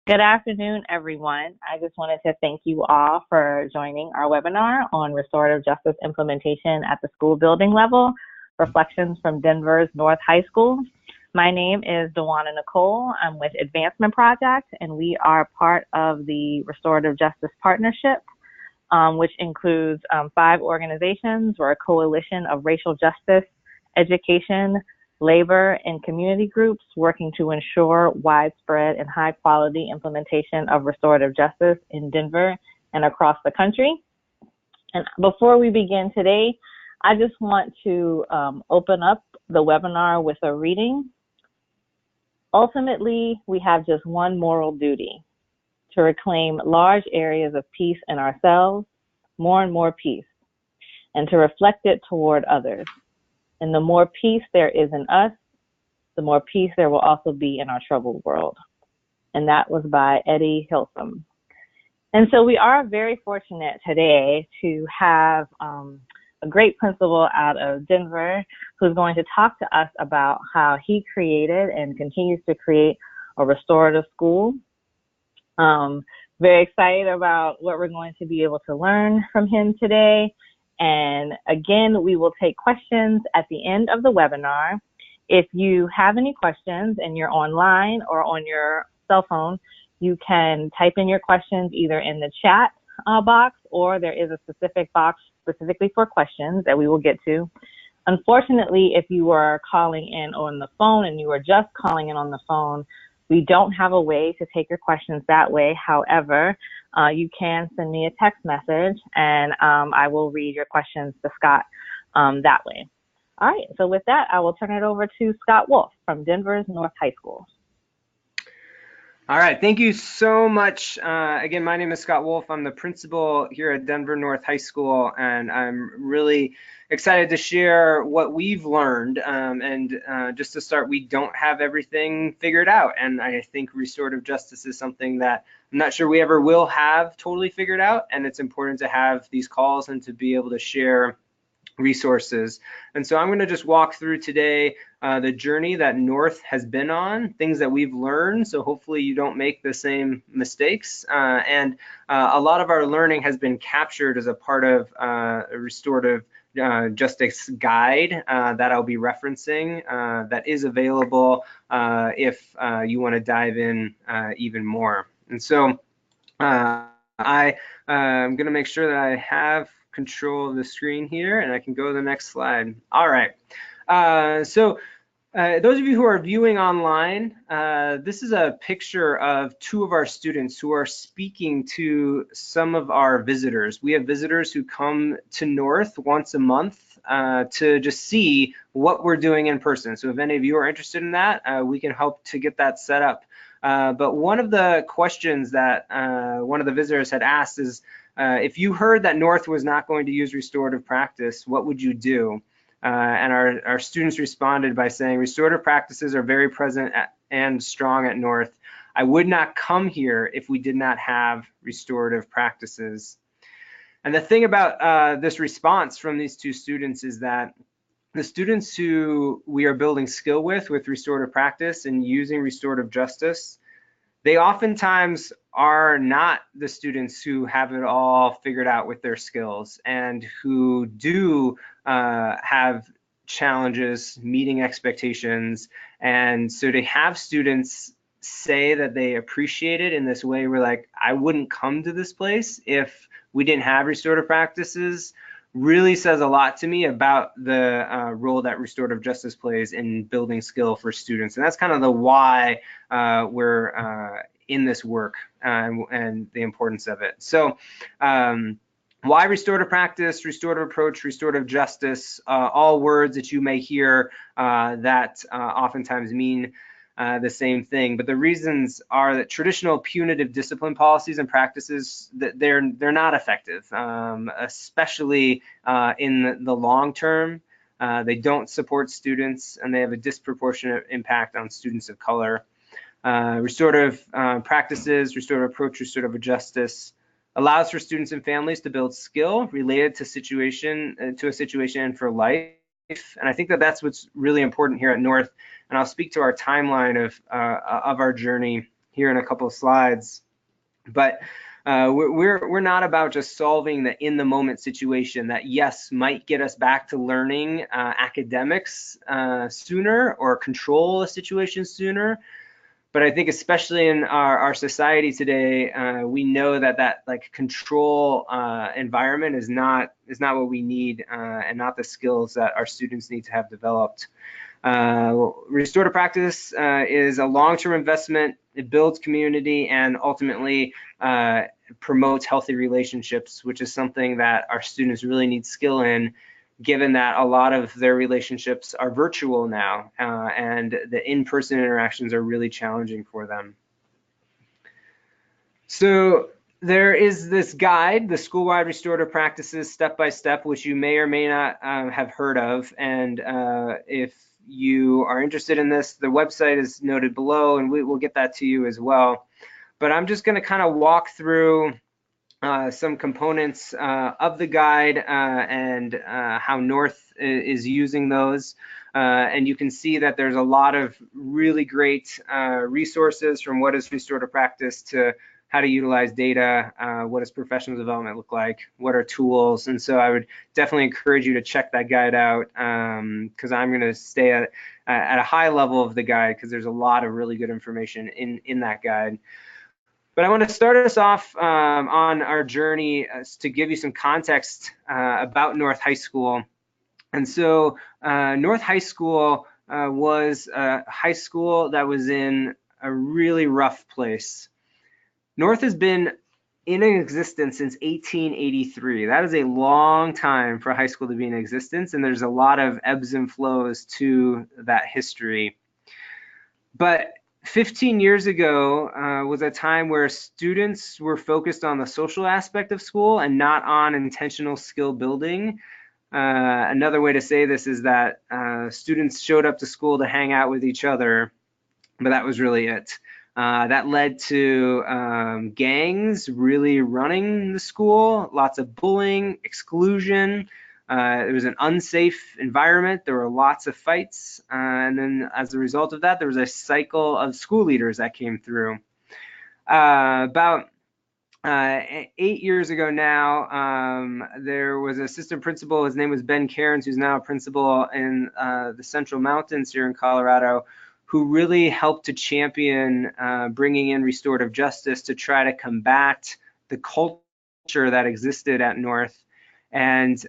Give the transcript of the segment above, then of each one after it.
Good afternoon, everyone. I just wanted to thank you all for joining our webinar on restorative justice implementation at the school building level, Reflections from Denver's North High School. My name is Dewana Nicole. I'm with Advancement Project, and we are part of the Restorative Justice Partnership, which includes 5 organizations. We're a coalition of racial justice, education, labor, and community groups working to ensure widespread and high quality implementation of restorative justice in Denver and across the country. And before we begin today, I just want to open up the webinar with a reading. Ultimately, we have just one moral duty: to reclaim large areas of peace in ourselves, more and more peace, and to reflect it toward others. And the more peace there is in us, the more peace there will also be in our troubled world. And that was by Eddie Hilsom. And so we are very fortunate today to have a great principal out of Denver who's going to talk to us about how he created and continues to create a restorative school. Very excited about what we're going to be able to learn from him today. And again, we will take questions at the end of the webinar. If you have any questions and you're online or on your cell phone, you can type in your questions either in the chat box, or there is a specific box specifically for questions that we will get to. Unfortunately, if you are calling in on the phone and you are just calling in on the phone, we don't have a way to take your questions that way. However, you can send me a text message and I will read your questions to Scott that way. All right, so with that, I will turn it over to Scott Wolf from Denver's North High School. All right, thank you so much. Again, my name is Scott Wolf. I'm the principal here at Denver North High School, and I'm really excited to share what we've learned. Just to start, we don't have everything figured out, and I think restorative justice is something that I'm not sure we ever will have totally figured out, and it's important to have these calls and to be able to share resources. And so I'm going to just walk through today the journey that North has been on, things that we've learned, so hopefully you don't make the same mistakes. A lot of our learning has been captured as a part of a restorative justice guide that I'll be referencing that is available if you want to dive in even more. And so I'm going to make sure that I have control of the screen here, and I can go to the next slide. All right. Those of you who are viewing online, this is a picture of 2 of our students who are speaking to some of our visitors. We have visitors who come to North once a month to just see what we're doing in person. So if any of you are interested in that, we can help to get that set up. But one of the questions that one of the visitors had asked is, if you heard that North was not going to use restorative practice, what would you do? And our students responded by saying, restorative practices are very present and strong at North. I would not come here if we did not have restorative practices. And the thing about this response from these 2 students is that the students who we are building skill with restorative practice and using restorative justice, they oftentimes are not the students who have it all figured out with their skills and who do have challenges meeting expectations. And so to have students say that they appreciate it in this way, we're like, I wouldn't come to this place if we didn't have restorative practices, really says a lot to me about the role that restorative justice plays in building skill for students. And that's kind of the why we're in this work and the importance of it. So why restorative practice, restorative approach, restorative justice, all words that you may hear that oftentimes mean the same thing, but the reasons are that traditional punitive discipline policies and practices, that they're not effective, especially in the long term. They don't support students, and they have a disproportionate impact on students of color. Restorative practices, restorative approach, restorative justice allows for students and families to build skill related to a situation and for life. And I think that that's what's really important here at North. And I'll speak to our timeline of our journey here in a couple of slides. But we're not about just solving the in the moment situation that, yes, might get us back to learning academics sooner or control a situation sooner. But I think especially in our society today, we know that like control environment is not what we need and not the skills that our students need to have developed. Restorative practice is a long-term investment. It builds community and ultimately promotes healthy relationships, which is something that our students really need skill in, given that a lot of their relationships are virtual now, and the in-person interactions are really challenging for them. So there is this guide, the School-Wide Restorative Practices Step by Step, which you may or may not have heard of. And if you are interested in this, the website is noted below, and we'll get that to you as well. But I'm just going to kind of walk through some components of the guide and how North is using those. And you can see that there's a lot of really great resources, from what is restorative practice to how to utilize data, what does professional development look like, what are tools. And so I would definitely encourage you to check that guide out, because I'm going to stay at a high level of the guide, because there's a lot of really good information in that guide. But I want to start us off on our journey to give you some context about North High School. And so North High School was a high school that was in a really rough place. North has been in existence since 1883. That is a long time for a high school to be in existence, and there's a lot of ebbs and flows to that history. But 15 years ago was a time where students were focused on the social aspect of school and not on intentional skill building. Another way to say this is that students showed up to school to hang out with each other, but that was really it. That led to gangs really running the school, lots of bullying, exclusion. It was an unsafe environment. There were lots of fights. And then as a result of that, there was a cycle of school leaders that came through. About 8 years ago now, there was an assistant principal. His name was Ben Cairns, who's now a principal in the Central Mountains here in Colorado, who really helped to champion bringing in restorative justice to try to combat the culture that existed at North. And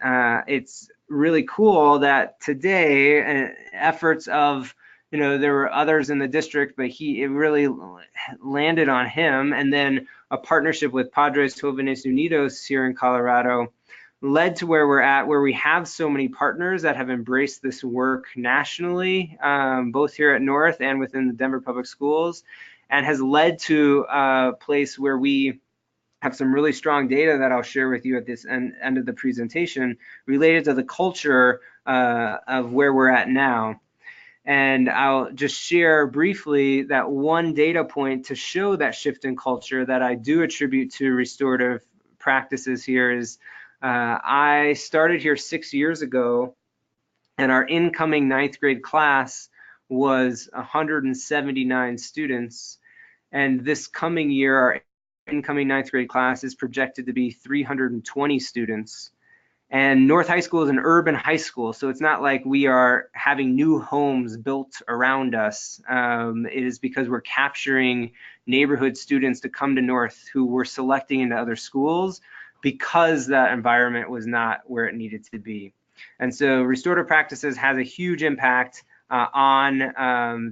it's really cool that today efforts of, there were others in the district, but it really landed on him. And then a partnership with Padres Jóvenes Unidos here in Colorado led to where we're at, where we have so many partners that have embraced this work nationally, both here at North and within the Denver Public Schools, and has led to a place where we have some really strong data that I'll share with you at this end of the presentation related to the culture of where we're at now. And I'll just share briefly that one data point to show that shift in culture that I do attribute to restorative practices here is I started here 6 years ago, and our incoming 9th grade class was 179 students. And this coming year, our incoming 9th grade class is projected to be 320 students. And North High School is an urban high school, so it's not like we are having new homes built around us. It is because we're capturing neighborhood students to come to North who we're selecting into other schools because that environment was not where it needed to be. And so restorative practices has a huge impact on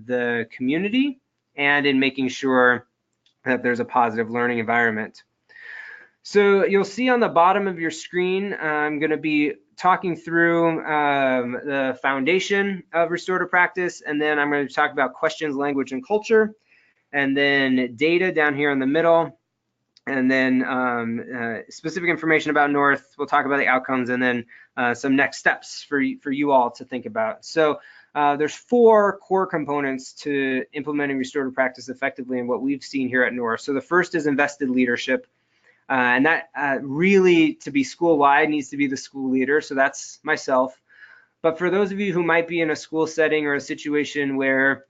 the community and in making sure that there's a positive learning environment. So you'll see on the bottom of your screen, I'm going to be talking through the foundation of restorative practice, and then I'm going to talk about questions, language, and culture, and then data down here in the middle, and then specific information about North. We'll talk about the outcomes, and then some next steps for you all to think about. So there's 4 core components to implementing restorative practice effectively and what we've seen here at North. So the first is invested leadership. And that really, to be school-wide, needs to be the school leader. So that's myself. But for those of you who might be in a school setting or a situation where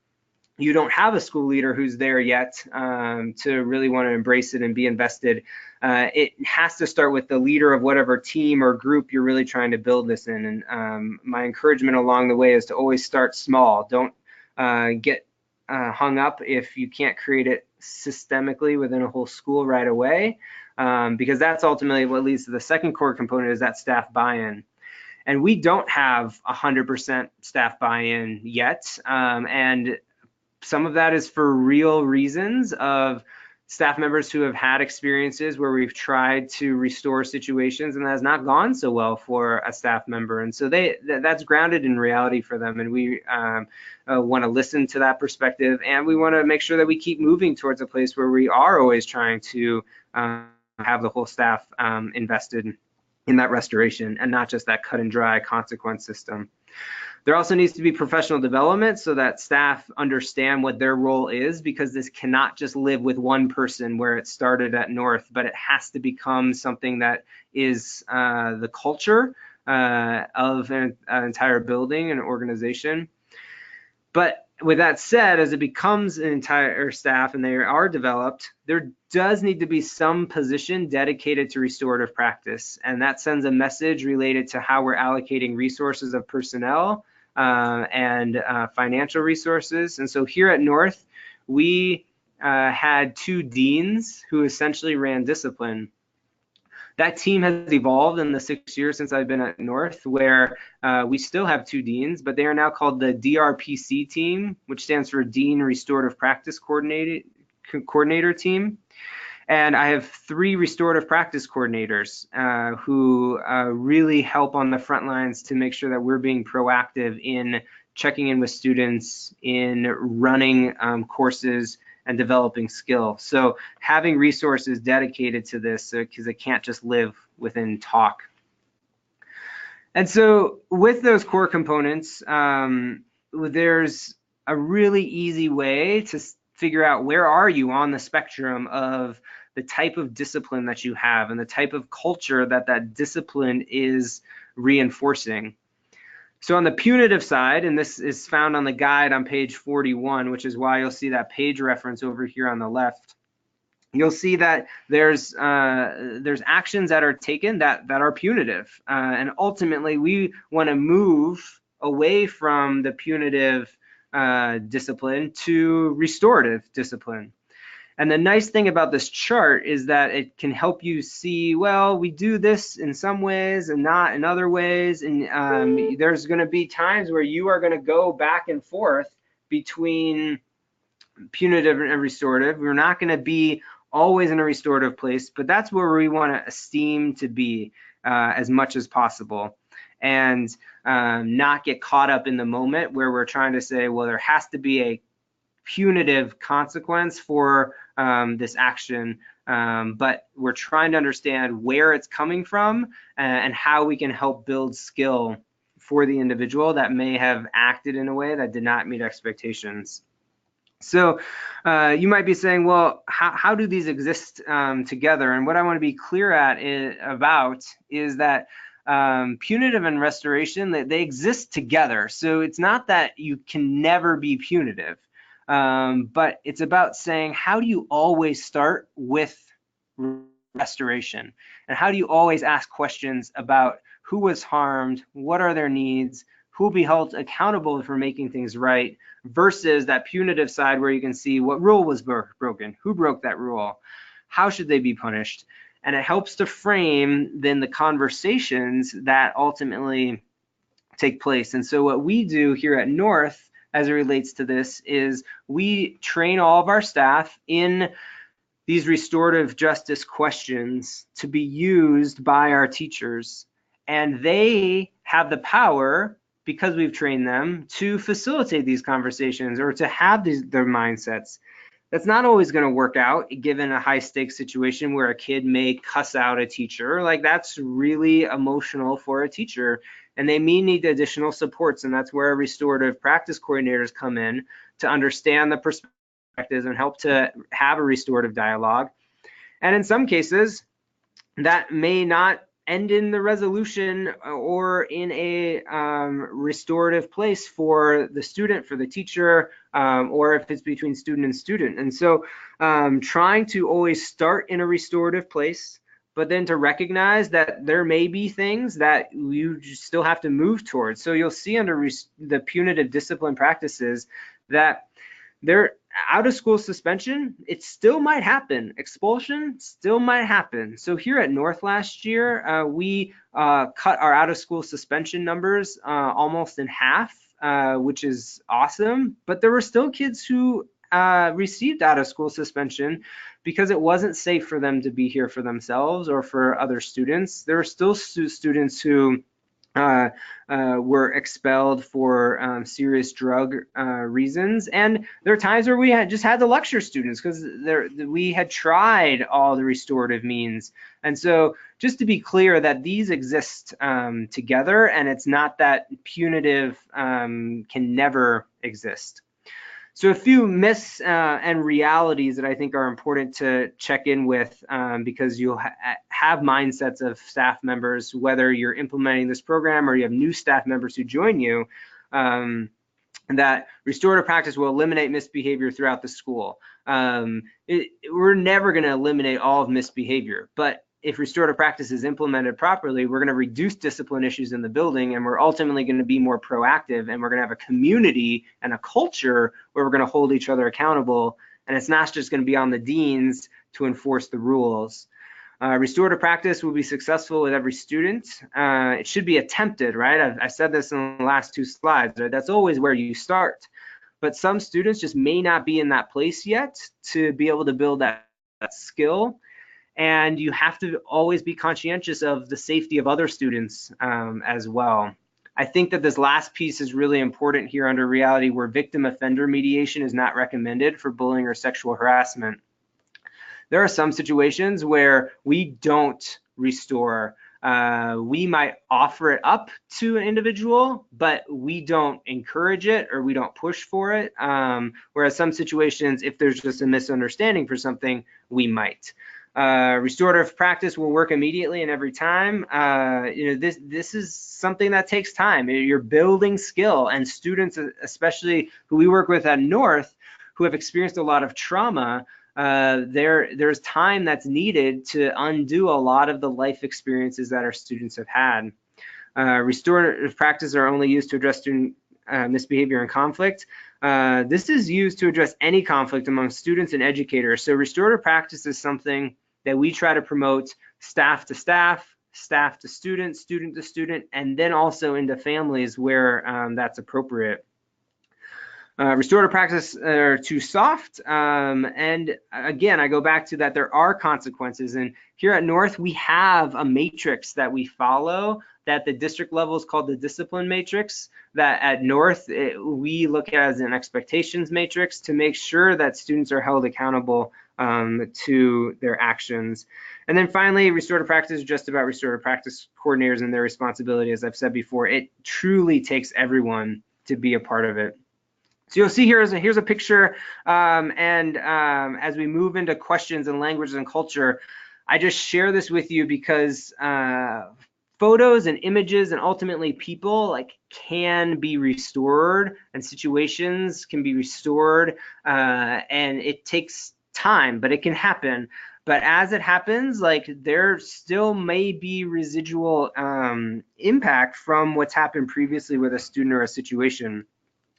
you don't have a school leader who's there yet to really want to embrace it and be invested, it has to start with the leader of whatever team or group you're really trying to build this in. And my encouragement along the way is to always start small. Don't get hung up if you can't create it systemically within a whole school right away, because that's ultimately what leads to the second core component, is that staff buy-in. And we don't have 100% staff buy-in yet, and some of that is for real reasons of staff members who have had experiences where we've tried to restore situations and that has not gone so well for a staff member. And so that's grounded in reality for them. And we want to listen to that perspective, and we want to make sure that we keep moving towards a place where we are always trying to have the whole staff invested in that restoration and not just that cut and dry consequence system. There also needs to be professional development so that staff understand what their role is, because this cannot just live with one person where it started at North, but it has to become something that is the culture of an entire building and organization. But with that said, as it becomes an entire staff and they are developed, there does need to be some position dedicated to restorative practice. And that sends a message related to how we're allocating resources of personnel and financial resources. And so here at North, we had 2 deans who essentially ran discipline. That team has evolved in the 6 years since I've been at North, where we still have 2 deans, but they are now called the DRPC team, which stands for Dean Restorative Practice Coordinator team. And I have 3 restorative practice coordinators who really help on the front lines to make sure that we're being proactive in checking in with students, in running courses, and developing skill. So having resources dedicated to this, because it can't just live within talk. And so with those core components, there's a really easy way to figure out where are you on the spectrum of the type of discipline that you have and the type of culture that that discipline is reinforcing. So on the punitive side, and this is found on the guide on page 41, which is why you'll see that page reference over here on the left, you'll see that there's actions that are taken that are punitive. And ultimately, we want to move away from the punitive discipline to restorative discipline. And the nice thing about this chart is that it can help you see, well, we do this in some ways and not in other ways. And there's going to be times where you are going to go back and forth between punitive and restorative. We're not going to be always in a restorative place, but that's where we want to esteem to be as much as possible, and not get caught up in the moment where we're trying to say, well, there has to be a punitive consequence for this action, but we're trying to understand where it's coming from and how we can help build skill for the individual that may have acted in a way that did not meet expectations. So you might be saying, well, how do these exist together? And what I want to be clear about is that punitive and restoration, they exist together. So it's not that you can never be punitive. But it's about saying, how do you always start with restoration? And how do you always ask questions about who was harmed, what are their needs, who will be held accountable for making things right, versus that punitive side where you can see what rule was broken, who broke that rule, how should they be punished? And it helps to frame then the conversations that ultimately take place. And so what we do here at North as it relates to this is we train all of our staff in these restorative justice questions to be used by our teachers. And they have the power, because we've trained them, to facilitate these conversations or to have their mindsets. That's not always going to work out given a high stakes situation where a kid may cuss out a teacher. Like, that's really emotional for a teacher, and they may need additional supports. And that's where restorative practice coordinators come in to understand the perspectives and help to have a restorative dialogue. And in some cases, that may not end in the resolution or in a restorative place for the student, for the teacher, or if it's between student and student. And so trying to always start in a restorative place, but then to recognize that there may be things that you still have to move towards. So you'll see under the punitive discipline practices that they're out of school suspension, it still might happen. Expulsion still might happen. So here at North last year, we cut our out of school suspension numbers almost in half, which is awesome. But there were still kids who received out of school suspension because it wasn't safe for them to be here for themselves or for other students. There were still students who were expelled for serious drug reasons, and there are times where we just had to lecture students because we had tried all the restorative means. And so just to be clear that these exist together, and it's not that punitive can never exist. So a few myths and realities that I think are important to check in with because you'll have mindsets of staff members, whether you're implementing this program or you have new staff members who join you, that restorative practice will eliminate misbehavior throughout the school. We're never going to eliminate all of misbehavior, but if restorative practice is implemented properly, we're going to reduce discipline issues in the building, and we're ultimately going to be more proactive, and we're going to have a community and a culture where we're going to hold each other accountable, and it's not just going to be on the deans to enforce the rules. Restorative practice will be successful with every student. It should be attempted, right? I said this in the last two slides, right? That's always where you start. But some students just may not be in that place yet to be able to build that skill. And you have to always be conscientious of the safety of other students as well. I think that this last piece is really important here under reality, where victim offender mediation is not recommended for bullying or sexual harassment. There are some situations where we don't restore. We might offer it up to an individual, but we don't encourage it or we don't push for it. Whereas some situations, if there's just a misunderstanding for something, we might. Restorative practice will work immediately and every time. This is something that takes time. You're building skill, and students, especially who we work with at North, who have experienced a lot of trauma, there's time that's needed to undo a lot of the life experiences that our students have had. Restorative practices are only used to address student misbehavior and conflict. This is used to address any conflict among students and educators. So restorative practice is something that we try to promote staff to staff, staff to student, student to student, and then also into families where that's appropriate. Restorative practices are too soft, and again, I go back to that there are consequences, and here at North we have a matrix that we follow that the district level is called the discipline matrix, that at North we look at as an expectations matrix to make sure that students are held accountable to their actions. And then finally, restorative practice is just about restorative practice coordinators and their responsibility. As I've said before, it truly takes everyone to be a part of it. So you'll see here's a picture, as we move into questions and languages and culture, I just share this with you because photos and images and ultimately people can be restored, and situations can be restored, and it takes time, but it can happen. But as it happens, there still may be residual impact from what's happened previously with a student or a situation.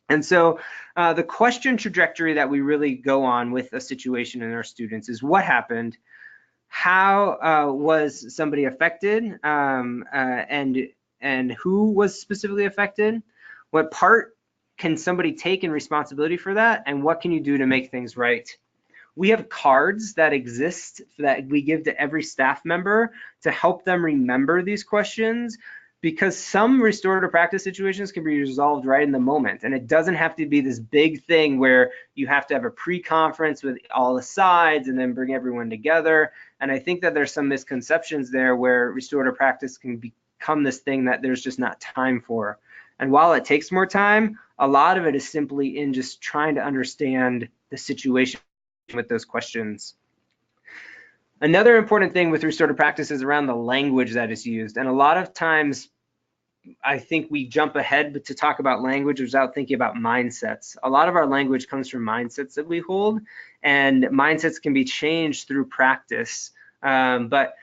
And so the question trajectory that we really go on with a situation in our students is what happened, how was somebody affected, and who was specifically affected, what part can somebody take in responsibility for that, and what can you do to make things right. We have cards that exist that we give to every staff member to help them remember these questions, because some restorative practice situations can be resolved right in the moment, and it doesn't have to be this big thing where you have to have a pre-conference with all the sides and then bring everyone together. And I think that there's some misconceptions there where restorative practice can become this thing that there's just not time for. And while it takes more time, a lot of it is simply in just trying to understand the situation with those questions. Another important thing with restorative practice is around the language that is used. And a lot of times I think we jump ahead to talk about language without thinking about mindsets. A lot of our language comes from mindsets that we hold, and mindsets can be changed through practice. But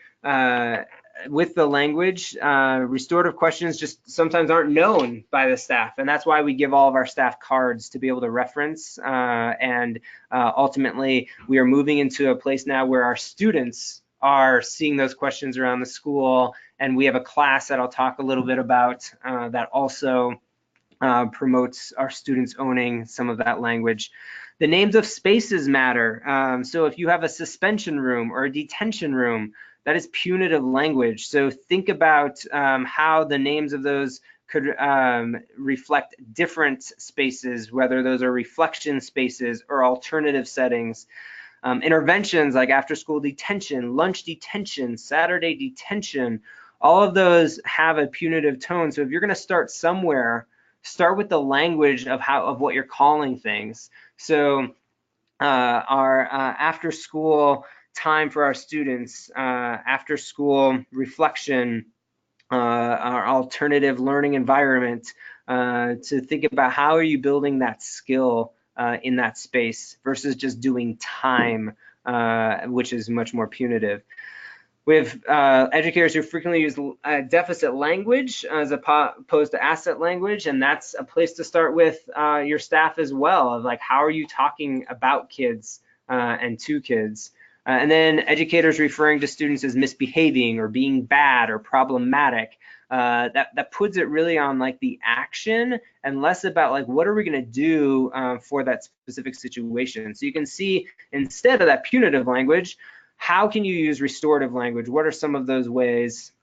with the language, restorative questions just sometimes aren't known by the staff, and that's why we give all of our staff cards to be able to reference. And ultimately, we are moving into a place now where our students are seeing those questions around the school, and we have a class that I'll talk a little bit about that also promotes our students owning some of that language. The names of spaces matter. So if you have a suspension room or a detention room, that is punitive language. So think about how the names of those could reflect different spaces, whether those are reflection spaces or alternative settings. Interventions like after school detention, lunch detention, Saturday detention, all of those have a punitive tone. So if you're going to start somewhere, start with the language of what you're calling things. So our after school time for our students, after school reflection, our alternative learning environment, to think about how are you building that skill in that space versus just doing time, which is much more punitive. We have educators who frequently use deficit language as opposed to asset language, and that's a place to start with your staff as well, of like, how are you talking about kids and to kids? And then educators referring to students as misbehaving or being bad or problematic. That puts it really on like the action and less about like what are we going to do for that specific situation. So you can see instead of that punitive language, how can you use restorative language? What are some of those ways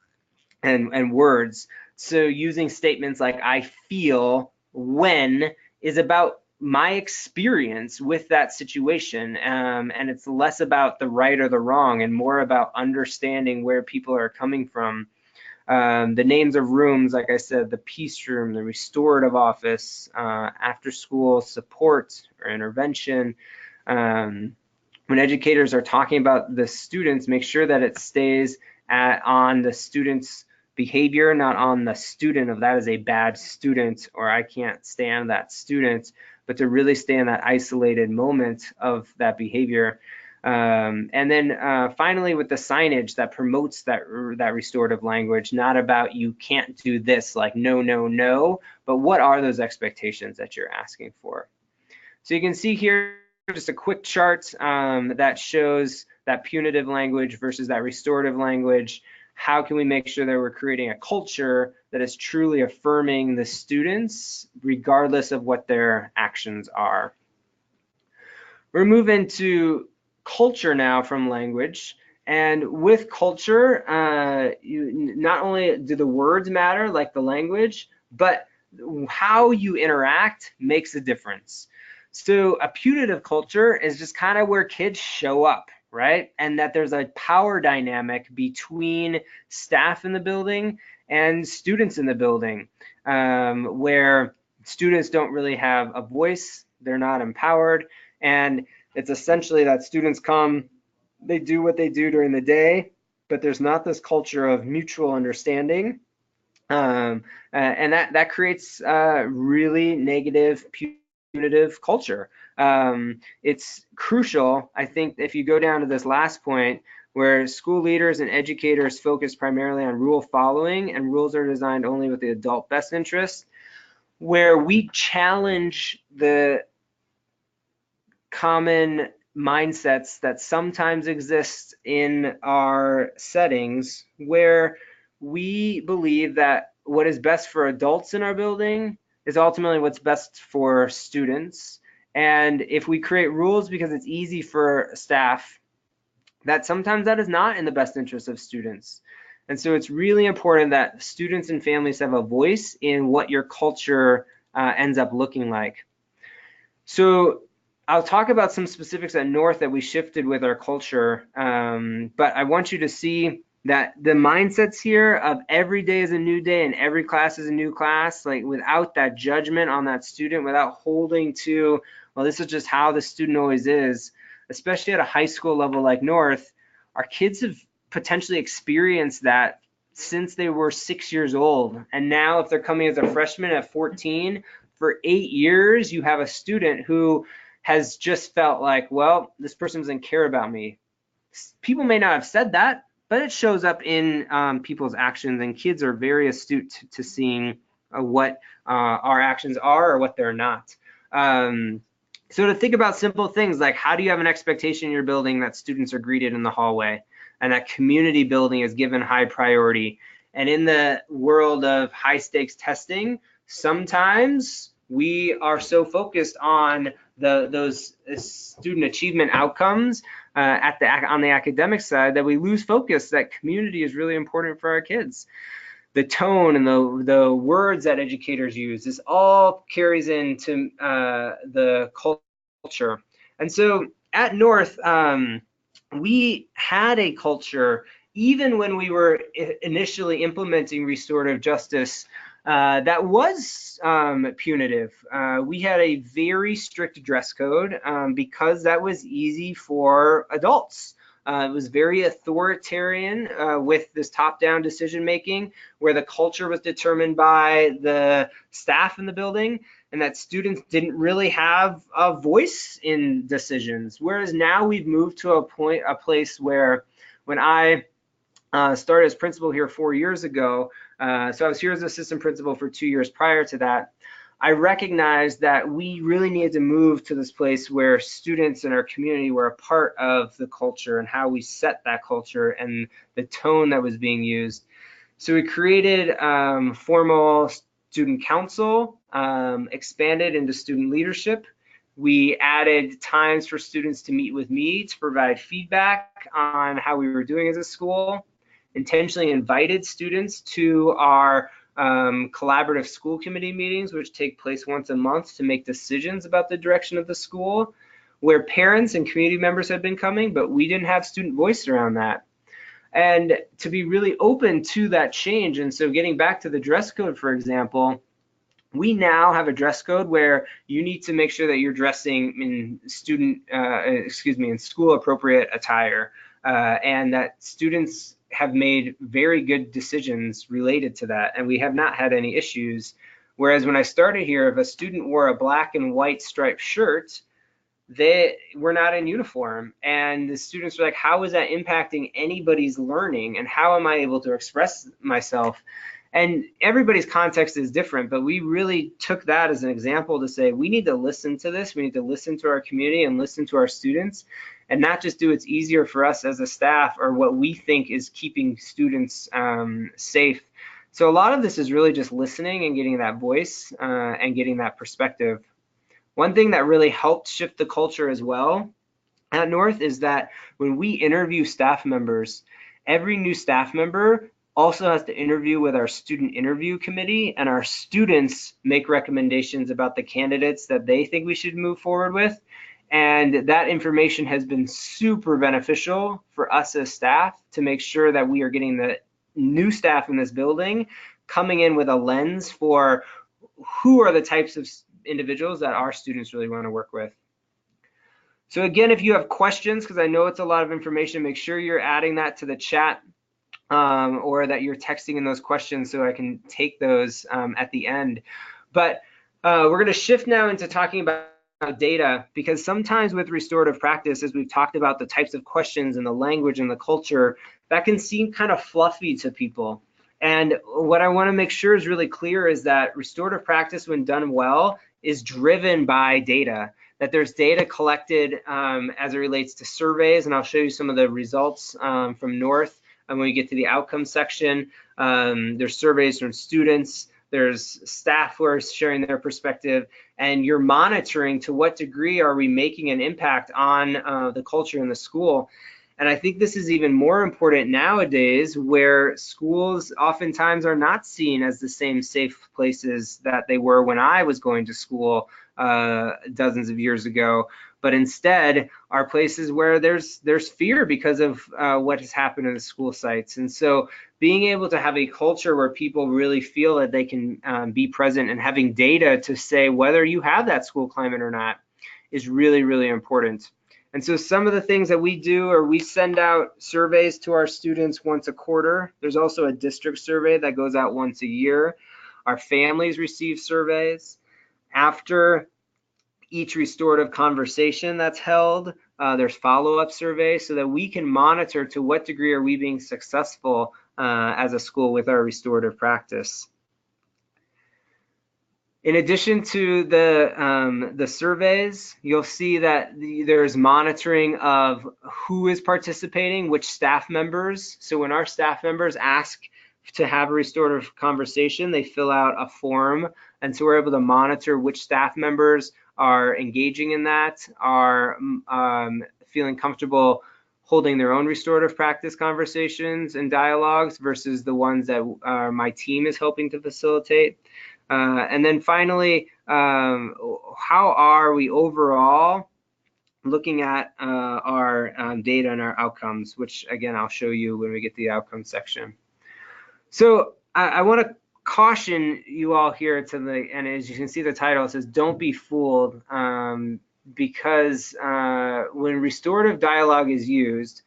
and words? So using statements like I feel when is about my experience with that situation, and it's less about the right or the wrong and more about understanding where people are coming from. The names of rooms, like I said, the peace room, the restorative office, after school support or intervention. When educators are talking about the students, make sure that it stays on the student's behavior, not on the student of that is a bad student or I can't stand that student, but to really stay in that isolated moment of that behavior. And then finally with the signage that promotes that restorative language, not about you can't do this, like no, no, no, but what are those expectations that you're asking for? So you can see here just a quick chart that shows that punitive language versus that restorative language. How can we make sure that we're creating a culture that is truly affirming the students regardless of what their actions are? We're moving to culture now from language. And with culture, not only do the words matter like the language, but how you interact makes a difference. So a punitive culture is just kind of where kids show up, right? And that there's a power dynamic between staff in the building and students in the building, where students don't really have a voice, they're not empowered, and it's essentially that students come, they do what they do during the day, but there's not this culture of mutual understanding, and that creates really negative punitive culture. It's crucial, I think, if you go down to this last point, where school leaders and educators focus primarily on rule following and rules are designed only with the adult best interest, where we challenge the common mindsets that sometimes exist in our settings, where we believe that what is best for adults in our building is ultimately what's best for students. And if we create rules because it's easy for staff, that sometimes that is not in the best interest of students. And so it's really important that students and families have a voice in what your culture ends up looking like. So I'll talk about some specifics at North that we shifted with our culture, but I want you to see that the mindsets here of every day is a new day and every class is a new class, like without that judgment on that student, without holding to, well, this is just how the student always is, especially at a high school level like North, our kids have potentially experienced that since they were 6 years old. And now if they're coming as a freshman at 14, for 8 years, you have a student who has just felt like, well, this person doesn't care about me. People may not have said that, but it shows up in people's actions, and kids are very astute to seeing what our actions are or what they're not. So to think about simple things like, how do you have an expectation in your building that students are greeted in the hallway and that community building is given high priority? And in the world of high stakes testing, sometimes we are so focused on those student achievement outcomes on the academic side that we lose focus that community is really important for our kids. The tone and the words that educators use, this all carries into the culture. And so at North, we had a culture, even when we were initially implementing restorative justice, that was punitive. We had a very strict dress code because that was easy for adults. It was very authoritarian with this top-down decision making, where the culture was determined by the staff in the building, and that students didn't really have a voice in decisions. Whereas now we've moved to a place where, when I started as principal here 4 years ago, so I was here as assistant principal for 2 years prior to that, I recognized that we really needed to move to this place where students in our community were a part of the culture and how we set that culture and the tone that was being used. So we created formal student council, expanded into student leadership. We added times for students to meet with me to provide feedback on how we were doing as a school, intentionally invited students to our collaborative school committee meetings, which take place once a month to make decisions about the direction of the school, where parents and community members had been coming, but we didn't have student voice around that. And to be really open to that change. And so getting back to the dress code, for example, we now have a dress code where you need to make sure that you're dressing in in school appropriate attire, and that students have made very good decisions related to that, and we have not had any issues. Whereas when I started here, if a student wore a black and white striped shirt, they were not in uniform, and the students were like, how is that impacting anybody's learning, and how am I able to express myself? And everybody's context is different, but we really took that as an example to say, we need to listen to this, we need to listen to our community and listen to our students, and not just do what's easier for us as a staff or what we think is keeping students safe. So a lot of this is really just listening and getting that voice and getting that perspective. One thing that really helped shift the culture as well at North is that when we interview staff members, every new staff member also has to interview with our student interview committee, and our students make recommendations about the candidates that they think we should move forward with. And that information has been super beneficial for us as staff to make sure that we are getting the new staff in this building coming in with a lens for who are the types of individuals that our students really want to work with. So again, if you have questions, because I know it's a lot of information, make sure you're adding that to the chat or that you're texting in those questions so I can take those at the end. But we're going to shift now into talking about data, because sometimes with restorative practice, as we've talked about the types of questions and the language and the culture, that can seem kind of fluffy to people. And what I want to make sure is really clear is that restorative practice, when done well, is driven by data, that there's data collected as it relates to surveys, and I'll show you some of the results from North when we get to the outcome section. There's surveys from students, there's staff who are sharing their perspective, and you're monitoring to what degree are we making an impact on the culture in the school. And I think this is even more important nowadays, where schools oftentimes are not seen as the same safe places that they were when I was going to school dozens of years ago, but instead are places where there's fear because of what has happened in the school sites. And so being able to have a culture where people really feel that they can be present and having data to say whether you have that school climate or not is really, really important. And so some of the things that we do are we send out surveys to our students once a quarter. There's also a district survey that goes out once a year. Our families receive surveys. After each restorative conversation that's held, there's follow-up surveys so that we can monitor to what degree are we being successful as a school with our restorative practice. In addition to the surveys, you'll see that there's monitoring of who is participating, which staff members. So when our staff members ask to have a restorative conversation, they fill out a form. And so we're able to monitor which staff members are engaging in that, are feeling comfortable holding their own restorative practice conversations and dialogues versus the ones that my team is helping to facilitate. And then finally, how are we overall looking at our data and our outcomes, which again, I'll show you when we get to the outcome section. So I want to caution you all here to the, and as you can see the title, it says, don't be fooled, because when restorative dialogue is used,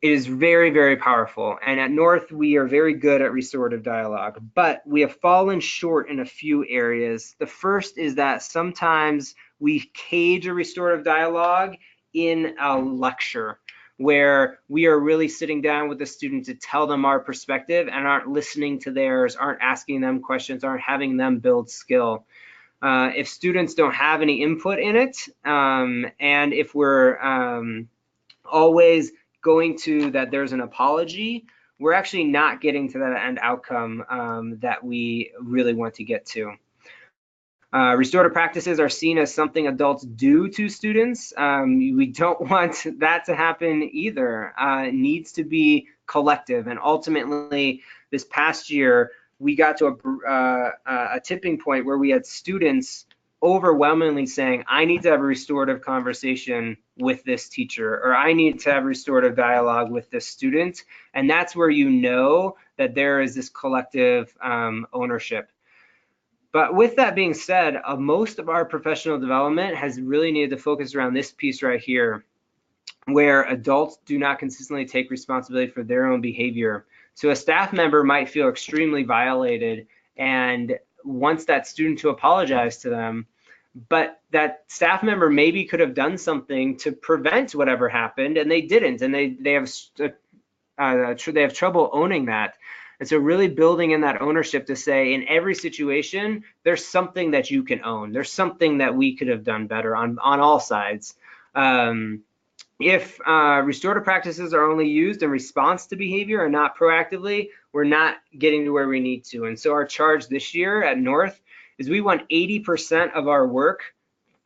it is very, very powerful. And at North, we are very good at restorative dialogue, but we have fallen short in a few areas. The first is that sometimes we cage a restorative dialogue in a lecture where we are really sitting down with the student to tell them our perspective and aren't listening to theirs, aren't asking them questions, aren't having them build skill. If students don't have any input in it, and if we're always going to that there's an apology, we're actually not getting to that end outcome that we really want to get to. Restorative practices are seen as something adults do to students. We don't want that to happen either. It needs to be collective. And ultimately, this past year, we got to a tipping point where we had students overwhelmingly saying, I need to have a restorative conversation with this teacher, or I need to have restorative dialogue with this student. And that's where you know that there is this collective ownership. But with that being said, most of our professional development has really needed to focus around this piece right here, where adults do not consistently take responsibility for their own behavior. So a staff member might feel extremely violated and wants that student to apologize to them, but that staff member maybe could have done something to prevent whatever happened, and they didn't, and they have trouble owning that. And so really building in that ownership to say, in every situation, there's something that you can own. There's something that we could have done better on all sides. If restorative practices are only used in response to behavior and not proactively, we're not getting to where we need to. And so our charge this year at North is we want 80% of our work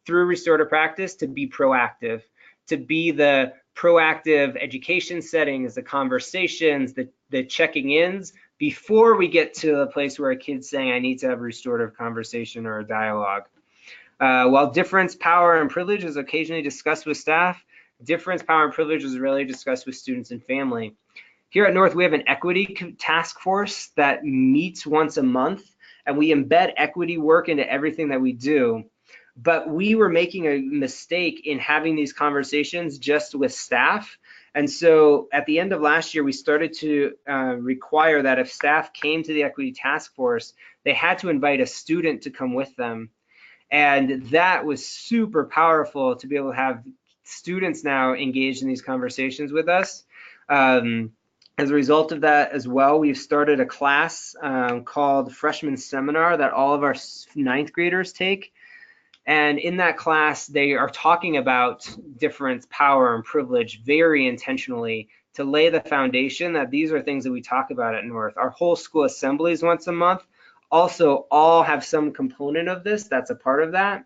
through restorative practice to be proactive, to be the proactive education settings, the conversations, the checking ins before we get to the place where a kid's saying, I need to have a restorative conversation or a dialogue. While difference, power, and privilege is occasionally discussed with staff, difference, power, and privilege is rarely discussed with students and family. Here at North, we have an equity task force that meets once a month, and we embed equity work into everything that we do. But we were making a mistake in having these conversations just with staff. And so at the end of last year, we started to require that if staff came to the equity task force, they had to invite a student to come with them. And that was super powerful to be able to have students now engaged in these conversations with us. As a result of that as well, we've started a class called Freshman Seminar that all of our 9th graders take. And in that class, they are talking about difference, power, and privilege very intentionally to lay the foundation that these are things that we talk about at North. Our whole school assemblies once a month also all have some component of this that's a part of that.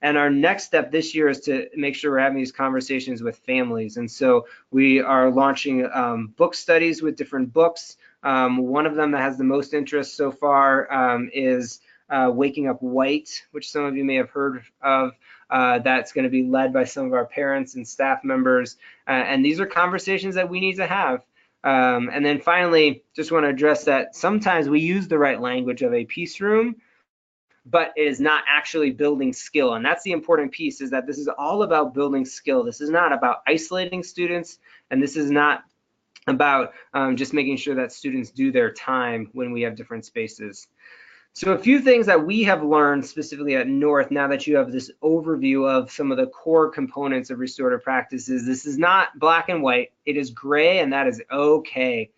And our next step this year is to make sure we're having these conversations with families. And so we are launching book studies with different books. One of them that has the most interest so far is Waking Up White, which some of you may have heard of. That's going to be led by some of our parents and staff members. And these are conversations that we need to have. And then finally, just want to address that sometimes we use the right language of a peace room, but it is not actually building skill. And that's the important piece, is that this is all about building skill. This is not about isolating students, and this is not about just making sure that students do their time when we have different spaces. So a few things that we have learned specifically at North, now that you have this overview of some of the core components of restorative practices, this is not black and white, it is gray, and that is okay.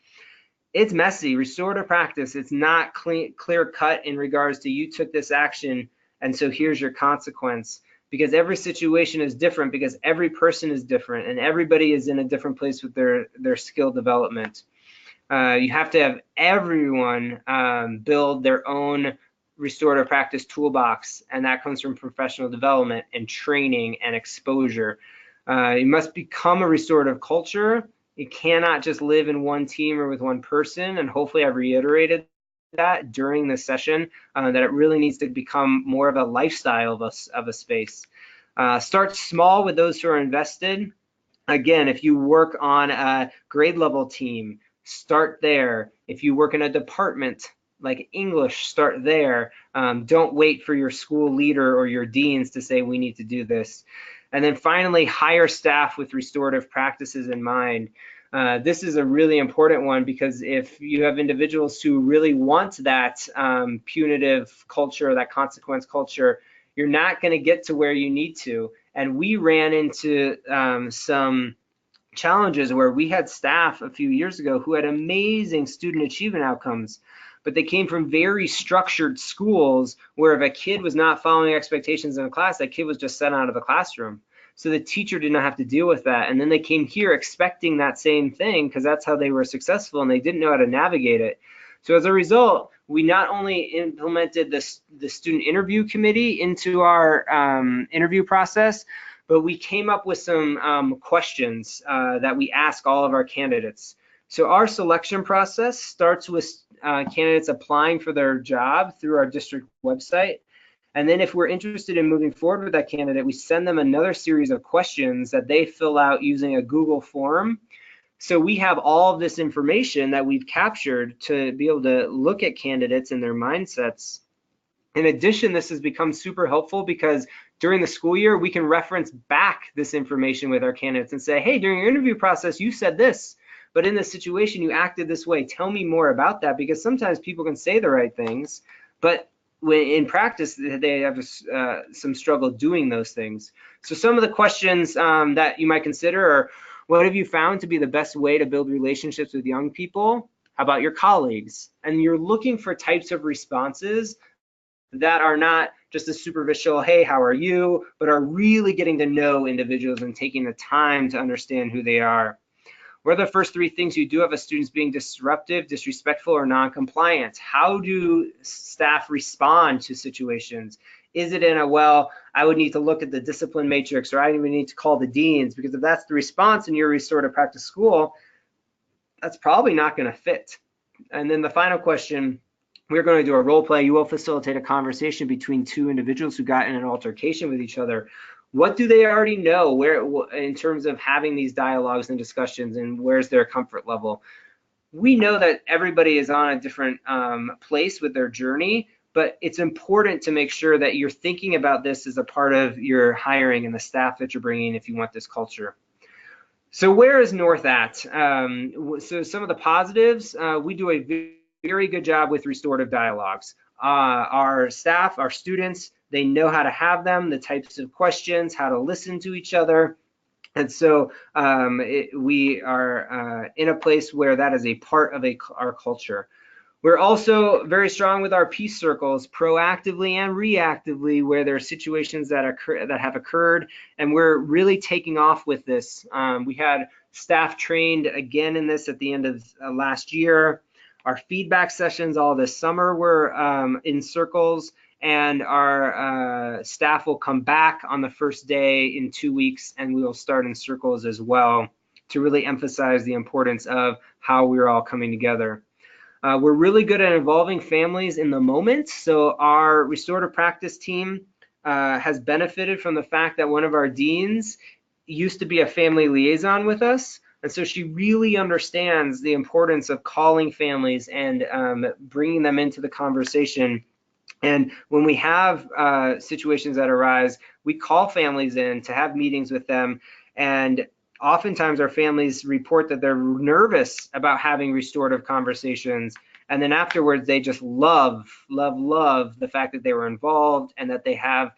It's messy. Restorative practice, it's not clear cut in regards to you took this action and so here's your consequence, because every situation is different, because every person is different, and everybody is in a different place with their skill development. You have to have everyone build their own restorative practice toolbox, and that comes from professional development and training and exposure. You must become a restorative culture. You cannot just live in one team or with one person, and hopefully I've reiterated that during this session, that it really needs to become more of a lifestyle of a space. Start small with those who are invested. Again, if you work on a grade level team, start there. If you work in a department like English, start there. Don't wait for your school leader or your deans to say we need to do this. And then finally, hire staff with restorative practices in mind. This is a really important one, because if you have individuals who really want that punitive culture, that consequence culture, you're not going to get to where you need to. And we ran into some challenges where we had staff a few years ago who had amazing student achievement outcomes, but they came from very structured schools where if a kid was not following expectations in a class, that kid was just sent out of the classroom. So the teacher did not have to deal with that. And then they came here expecting that same thing because that's how they were successful, and they didn't know how to navigate it. So as a result, we not only implemented the student interview committee into our interview process, but we came up with some questions that we ask all of our candidates. So our selection process starts with candidates applying for their job through our district website. And then if we're interested in moving forward with that candidate, we send them another series of questions that they fill out using a Google form. So we have all of this information that we've captured to be able to look at candidates and their mindsets. In addition, this has become super helpful because during the school year, we can reference back this information with our candidates and say, hey, during your interview process, you said this, but in this situation, you acted this way. Tell me more about that, because sometimes people can say the right things, but when in practice, they have some struggle doing those things. So some of the questions that you might consider are, what have you found to be the best way to build relationships with young people? How about your colleagues? And you're looking for types of responses that are not just a superficial, hey, how are you, but are really getting to know individuals and taking the time to understand who they are. What are the first three things you do have a student's being disruptive, disrespectful, or non-compliant? How do staff respond to situations? Is it in a, well, I would need to look at the discipline matrix, or I would need to call the deans? Because if that's the response in your restorative practice school, that's probably not going to fit. And then the final question, we're going to do a role play. You will facilitate a conversation between two individuals who got in an altercation with each other. What do they already know where in terms of having these dialogues and discussions, and where's their comfort level? We know that everybody is on a different place with their journey, but it's important to make sure that you're thinking about this as a part of your hiring and the staff that you're bringing if you want this culture. So where is North at? So some of the positives, we do a very good job with restorative dialogues. Our staff, our students, they know how to have them, the types of questions, how to listen to each other. And so we are in a place where that is a part of our culture. We're also very strong with our peace circles, proactively and reactively, where there are situations that have occurred, and we're really taking off with this. We had staff trained again in this at the end of last year. Our feedback sessions all this summer were in circles, and our staff will come back on the first day in 2 weeks, and we will start in circles as well to really emphasize the importance of how we're all coming together. We're really good at involving families in the moment. So our restorative practice team has benefited from the fact that one of our deans used to be a family liaison with us. And so she really understands the importance of calling families and bringing them into the conversation And when we have situations that arise, we call families in to have meetings with them. And oftentimes our families report that they're nervous about having restorative conversations. And then afterwards, they just love the fact that they were involved and that they have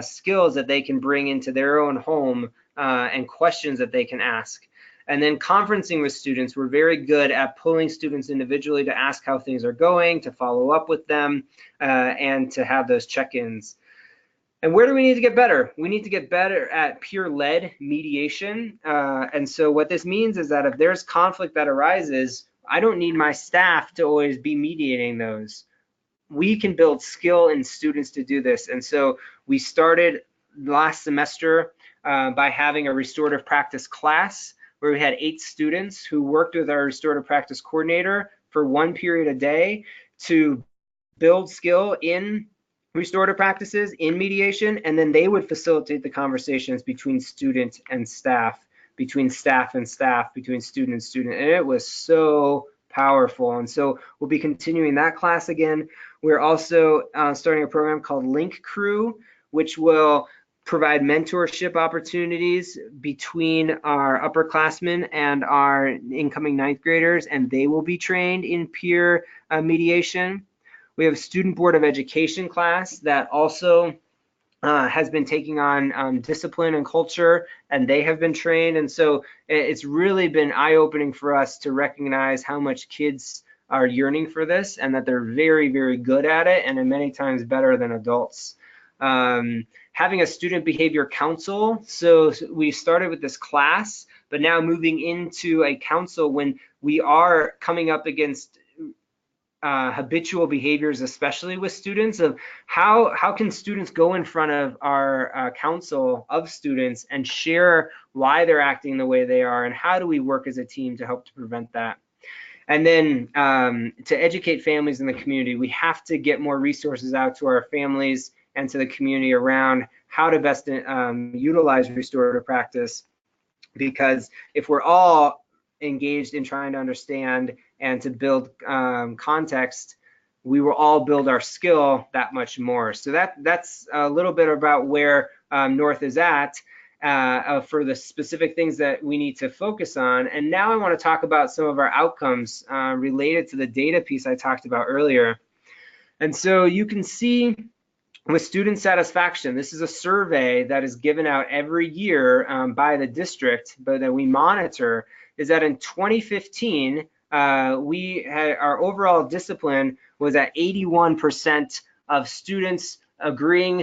skills that they can bring into their own home and questions that they can ask. And then conferencing with students, we're very good at pulling students individually to ask how things are going, to follow up with them, and to have those check-ins. And where do we need to get better? We need to get better at peer-led mediation. And so what this means is that if there's conflict that arises, I don't need my staff to always be mediating those. We can build skill in students to do this. And so we started last semester by having a restorative practice class where we had 8 students who worked with our restorative practice coordinator for 1 period a day to build skill in restorative practices, in mediation, and then they would facilitate the conversations between student and staff, between staff and staff, between student and student, and it was so powerful. And so we'll be continuing that class again. We're also starting a program called Link Crew, which will provide mentorship opportunities between our upperclassmen and our incoming 9th graders, and they will be trained in peer mediation. We have a Student Board of Education class that also has been taking on discipline and culture, and they have been trained. And so it's really been eye-opening for us to recognize how much kids are yearning for this and that they're very, very good at it, and many times better than adults. Having a student behavior council. So we started with this class, but now moving into a council when we are coming up against habitual behaviors, especially with students, of how can students go in front of our council of students and share why they're acting the way they are, and how do we work as a team to help to prevent that. And then to educate families in the community, we have to get more resources out to our families and to the community around how to best utilize restorative practice, because if we're all engaged in trying to understand and to build context, we will all build our skill that much more. So that's a little bit about where North is at for the specific things that we need to focus on. And now I want to talk about some of our outcomes related to the data piece I talked about earlier. And so you can see with student satisfaction, this is a survey that is given out every year by the district, but that we monitor, is that in 2015, our overall discipline was at 81% of students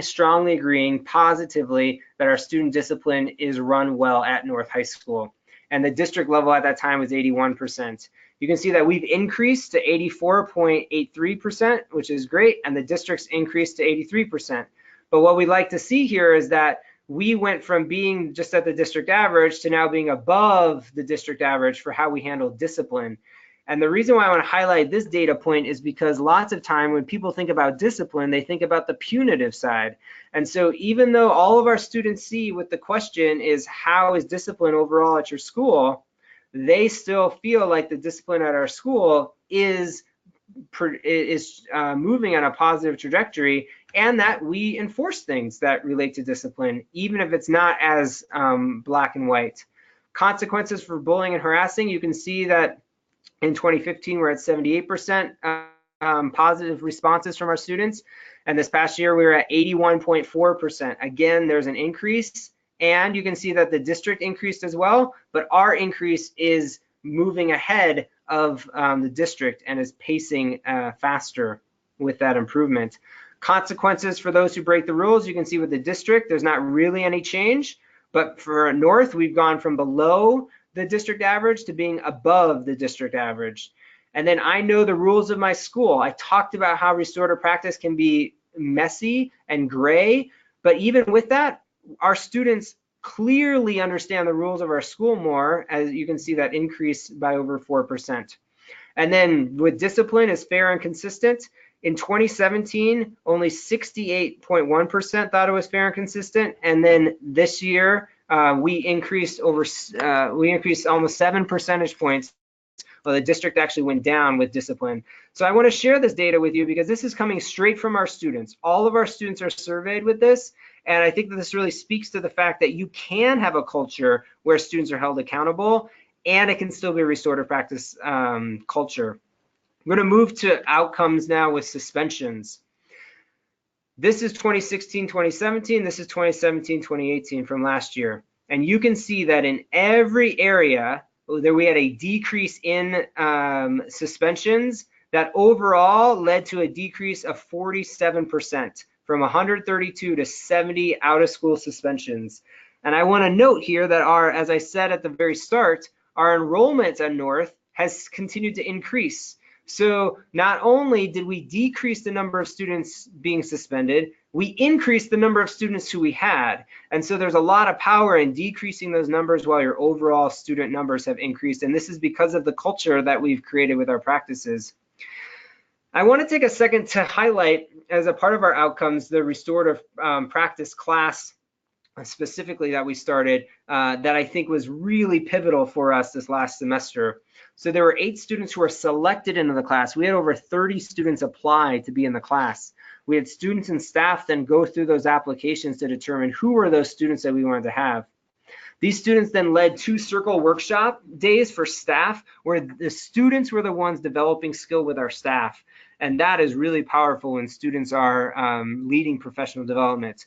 strongly agreeing positively that our student discipline is run well at North High School. And the district level at that time was 81%. You can see that we've increased to 84.83%, which is great, and the district's increased to 83%. But what we'd like to see here is that we went from being just at the district average to now being above the district average for how we handle discipline. And the reason why I want to highlight this data point is because lots of time when people think about discipline, they think about the punitive side. And so even though all of our students see what the question is, how is discipline overall at your school, they still feel like the discipline at our school is moving on a positive trajectory, and that we enforce things that relate to discipline, even if it's not as black and white. Consequences for bullying and harassing, you can see that in 2015, we're at 78% positive responses from our students. And this past year, we were at 81.4%. Again, there's an increase. And you can see that the district increased as well, but our increase is moving ahead of the district and is pacing faster with that improvement. Consequences for those who break the rules, you can see with the district, there's not really any change. But for North, we've gone from below the district average to being above the district average. And then I know the rules of my school. I talked about how restorative practice can be messy and gray, but even with that, our students clearly understand the rules of our school more, as you can see that increase by over 4%. And then with discipline is fair and consistent. In 2017, only 68.1% thought it was fair and consistent. And then this year, we increased almost 7 percentage points, Well, the district actually went down with discipline. So I want to share this data with you because this is coming straight from our students. All of our students are surveyed with this. And I think that this really speaks to the fact that you can have a culture where students are held accountable and it can still be a restorative practice culture. We're going to move to outcomes now with suspensions. This is 2016, 2017. This is 2017, 2018 from last year. And you can see that in every area that we had a decrease in suspensions that overall led to a decrease of 47% from 132 to 70 out of school suspensions. And I want to note here that as I said at the very start, our enrollment at North has continued to increase. So not only did we decrease the number of students being suspended, we increased the number of students who we had. And so there's a lot of power in decreasing those numbers while your overall student numbers have increased. And this is because of the culture that we've created with our practices. I want to take a second to highlight, as a part of our outcomes, the restorative practice class specifically that we started that I think was really pivotal for us this last semester. So there were 8 students who were selected into the class. We had over 30 students apply to be in the class. We had students and staff then go through those applications to determine who were those students that we wanted to have. These students then led 2 circle workshop days for staff where the students were the ones developing skill with our staff. And that is really powerful when students are leading professional development.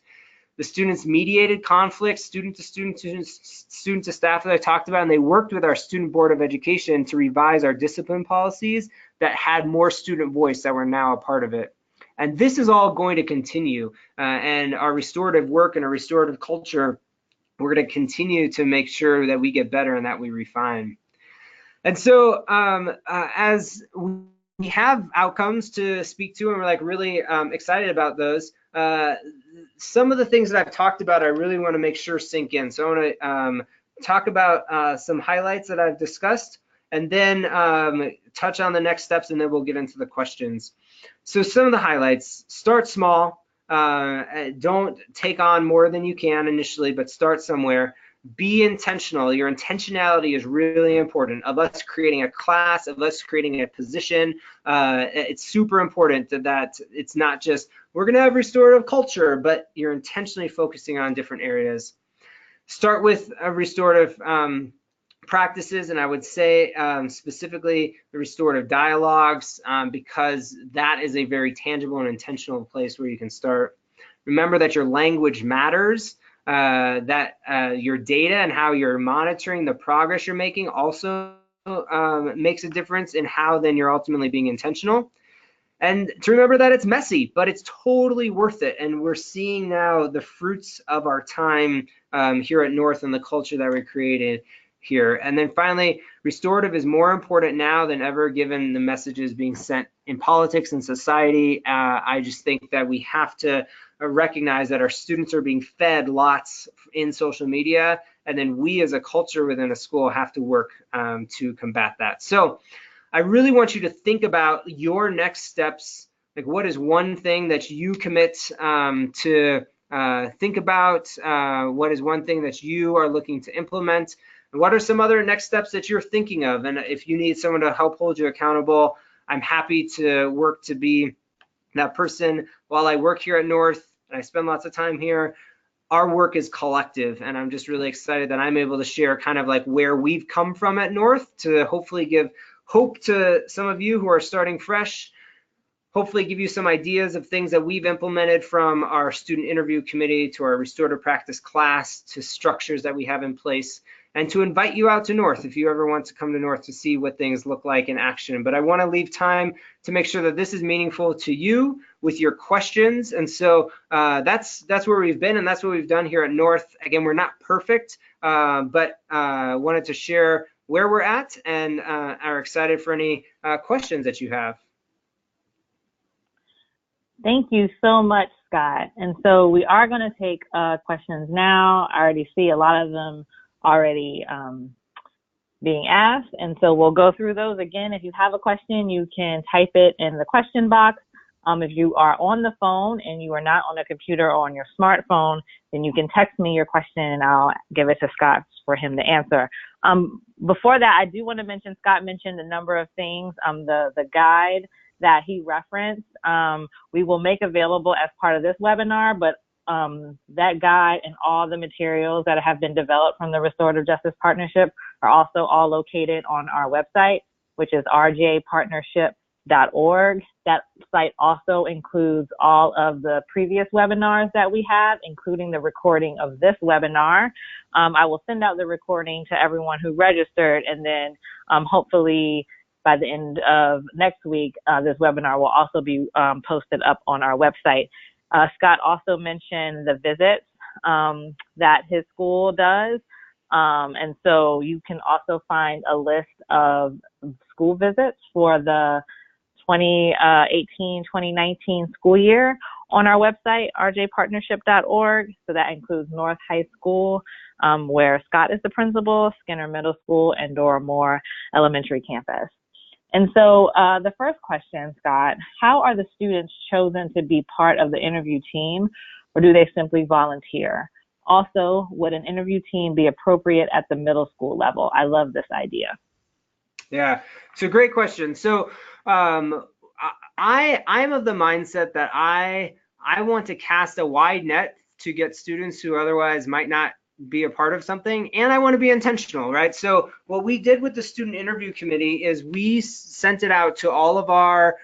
The students mediated conflicts, student to student, student to staff that I talked about, and they worked with our Student Board of Education to revise our discipline policies that had more student voice that were now a part of it. And this is all going to continue, and our restorative work and our restorative culture, we're going to continue to make sure that we get better and that we refine. And so as we have outcomes to speak to, and we're like really excited about those, some of the things that I've talked about, I really want to make sure sink in. So I want to talk about some highlights that I've discussed, and then touch on the next steps, and then we'll get into the questions. So some of the highlights: start small. Don't take on more than you can initially, but start somewhere. Be intentional. Your intentionality is really important. Of us creating a class, of us creating a position, it's super important that it's not just, we're going to have restorative culture, but you're intentionally focusing on different areas. Start with restorative practices, and I would say specifically the restorative dialogues, because that is a very tangible and intentional place where you can start. Remember that your language matters. That your data and how you're monitoring the progress you're making also makes a difference in how then you're ultimately being intentional. And to remember that it's messy, but it's totally worth it. And we're seeing now the fruits of our time here at North and the culture that we created here. And then finally, restorative is more important now than ever, given the messages being sent in politics and society. I just think that we have to recognize that our students are being fed lots in social media, and then we as a culture within a school have to work to combat that. So I really want you to think about your next steps. Like, what is one thing that you commit to think about? What is one thing that you are looking to implement? And what are some other next steps that you're thinking of? And if you need someone to help hold you accountable, I'm happy to work to be that person. While I work here at North and I spend lots of time here, our work is collective, and I'm just really excited that I'm able to share kind of like where we've come from at North to hopefully give hope to some of you who are starting fresh, hopefully give you some ideas of things that we've implemented, from our student interview committee to our restorative practice class to structures that we have in place, and to invite you out to North if you ever want to come to North to see what things look like in action. But I want to leave time to make sure that this is meaningful to you with your questions. And so that's where we've been, and that's what we've done here at North. Again, we're not perfect, but wanted to share where we're at, and are excited for any questions that you have. Thank you so much, Scott. And so we are going to take questions now. I already see a lot of them already being asked, and so we'll go through those again. If you have a question, you can type it in the question box. If you are on the phone and you are not on a computer or on your smartphone, then you can text me your question and I'll give it to Scott for him to answer. Before that, I do want to mention, Scott mentioned a number of things. The guide that he referenced, we will make available as part of this webinar, but that guide and all the materials that have been developed from the Restorative Justice Partnership are also all located on our website, which is rjpartnership.org. That site also includes all of the previous webinars that we have, including the recording of this webinar. I will send out the recording to everyone who registered, and then hopefully by the end of next week, this webinar will also be posted up on our website. Scott also mentioned the visits that his school does. And so you can also find a list of school visits for the 2018-2019 school year on our website, rjpartnership.org. So that includes North High School, where Scott is the principal, Skinner Middle School, and Dora Moore Elementary Campus. And so the first question, Scott, how are the students chosen to be part of the interview team, or do they simply volunteer? Also, would an interview team be appropriate at the middle school level? I love this idea. Yeah, so great question. So I'm of the mindset that I want to cast a wide net to get students who otherwise might not be a part of something, and I want to be intentional, right? So what we did with the student interview committee is we sent it out to all of our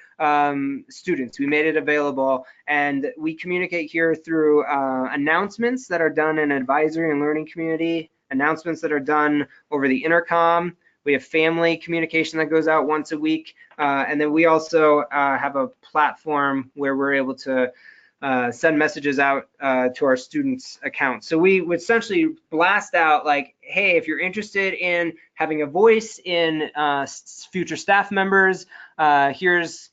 students. We made it available, and we communicate here through announcements that are done in advisory and learning community, announcements that are done over the intercom. We have family communication that goes out once a week, and then we also have a platform where we're able to send messages out to our students' accounts. So we would essentially blast out like, hey, if you're interested in having a voice in future staff members, here's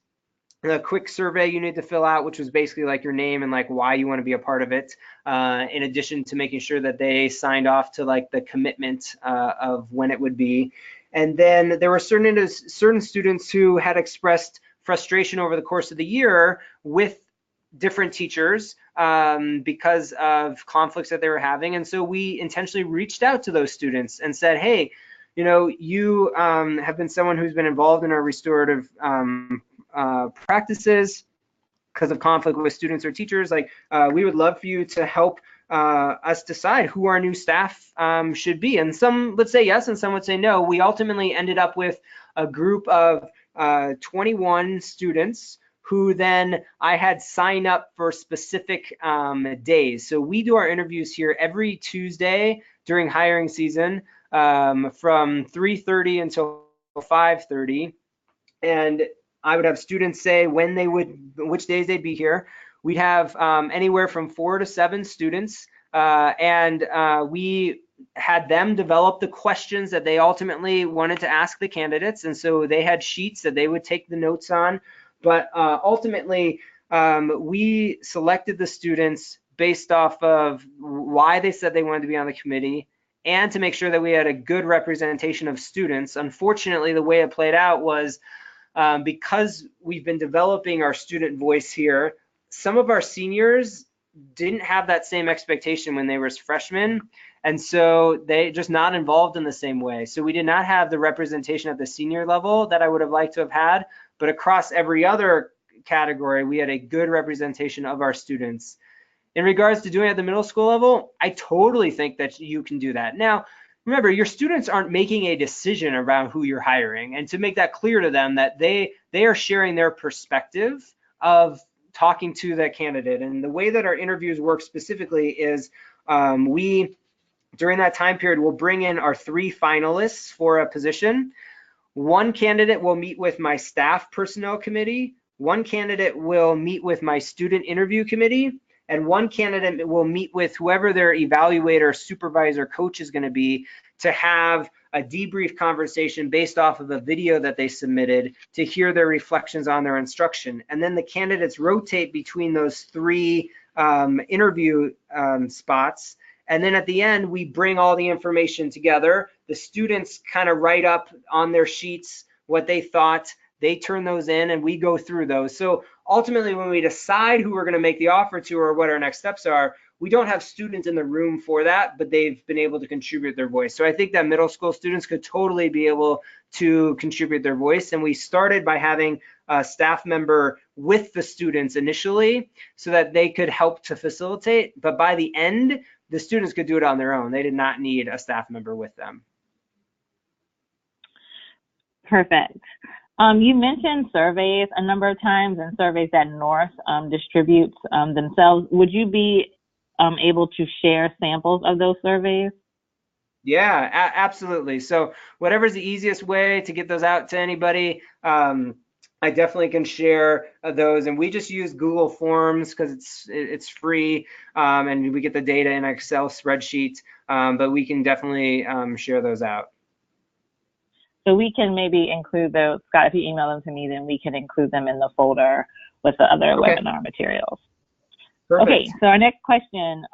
the quick survey you need to fill out, which was basically like your name and like why you want to be a part of it, in addition to making sure that they signed off to like the commitment of when it would be. And then there were certain students who had expressed frustration over the course of the year with different teachers because of conflicts that they were having. And so we intentionally reached out to those students and said, hey, you know, you have been someone who's been involved in our restorative practices because of conflict with students or teachers. Like, we would love for you to help us decide who our new staff should be. And some would say yes, and some would say no. We ultimately ended up with a group of 21 students who then I had sign up for specific days. So we do our interviews here every Tuesday during hiring season from 3:30 until 5:30. And I would have students say when they would, which days they'd be here. We'd have anywhere from 4 to 7 students, and we had them develop the questions that they ultimately wanted to ask the candidates. And so they had sheets that they would take the notes on. But ultimately, we selected the students based off of why they said they wanted to be on the committee and to make sure that we had a good representation of students. Unfortunately, the way it played out was because we've been developing our student voice here, some of our seniors didn't have that same expectation when they were freshmen. And so they just not involved in the same way. So we did not have the representation at the senior level that I would have liked to have had. But across every other category, we had a good representation of our students. In regards to doing it at the middle school level, I totally think that you can do that. Now, remember, your students aren't making a decision around who you're hiring, and to make that clear to them that they are sharing their perspective of talking to that candidate. And the way that our interviews work specifically is we, during that time period, will bring in our 3 finalists for a position. One candidate will meet with my staff personnel committee, one candidate will meet with my student interview committee, and one candidate will meet with whoever their evaluator, supervisor, coach is going to be to have a debrief conversation based off of a video that they submitted to hear their reflections on their instruction. And then the candidates rotate between those 3 interview spots. And then at the end, we bring all the information together. The students kind of write up on their sheets what they thought. They turn those in and we go through those. So ultimately, when we decide who we're going to make the offer to or what our next steps are, we don't have students in the room for that, but they've been able to contribute their voice. So I think that middle school students could totally be able to contribute their voice. And we started by having a staff member with the students initially so that they could help to facilitate. But by the end, the students could do it on their own. They did not need a staff member with them. Perfect. You mentioned surveys a number of times, and surveys that North distributes themselves. Would you be able to share samples of those surveys? Yeah, absolutely. So whatever's the easiest way to get those out to anybody, I definitely can share those. And we just use Google Forms because it's free, and we get the data in an Excel spreadsheet, but we can definitely share those out. So we can maybe include those, Scott, if you email them to me, then we can include them in the folder with the other webinar materials. Perfect. Okay, so our next question,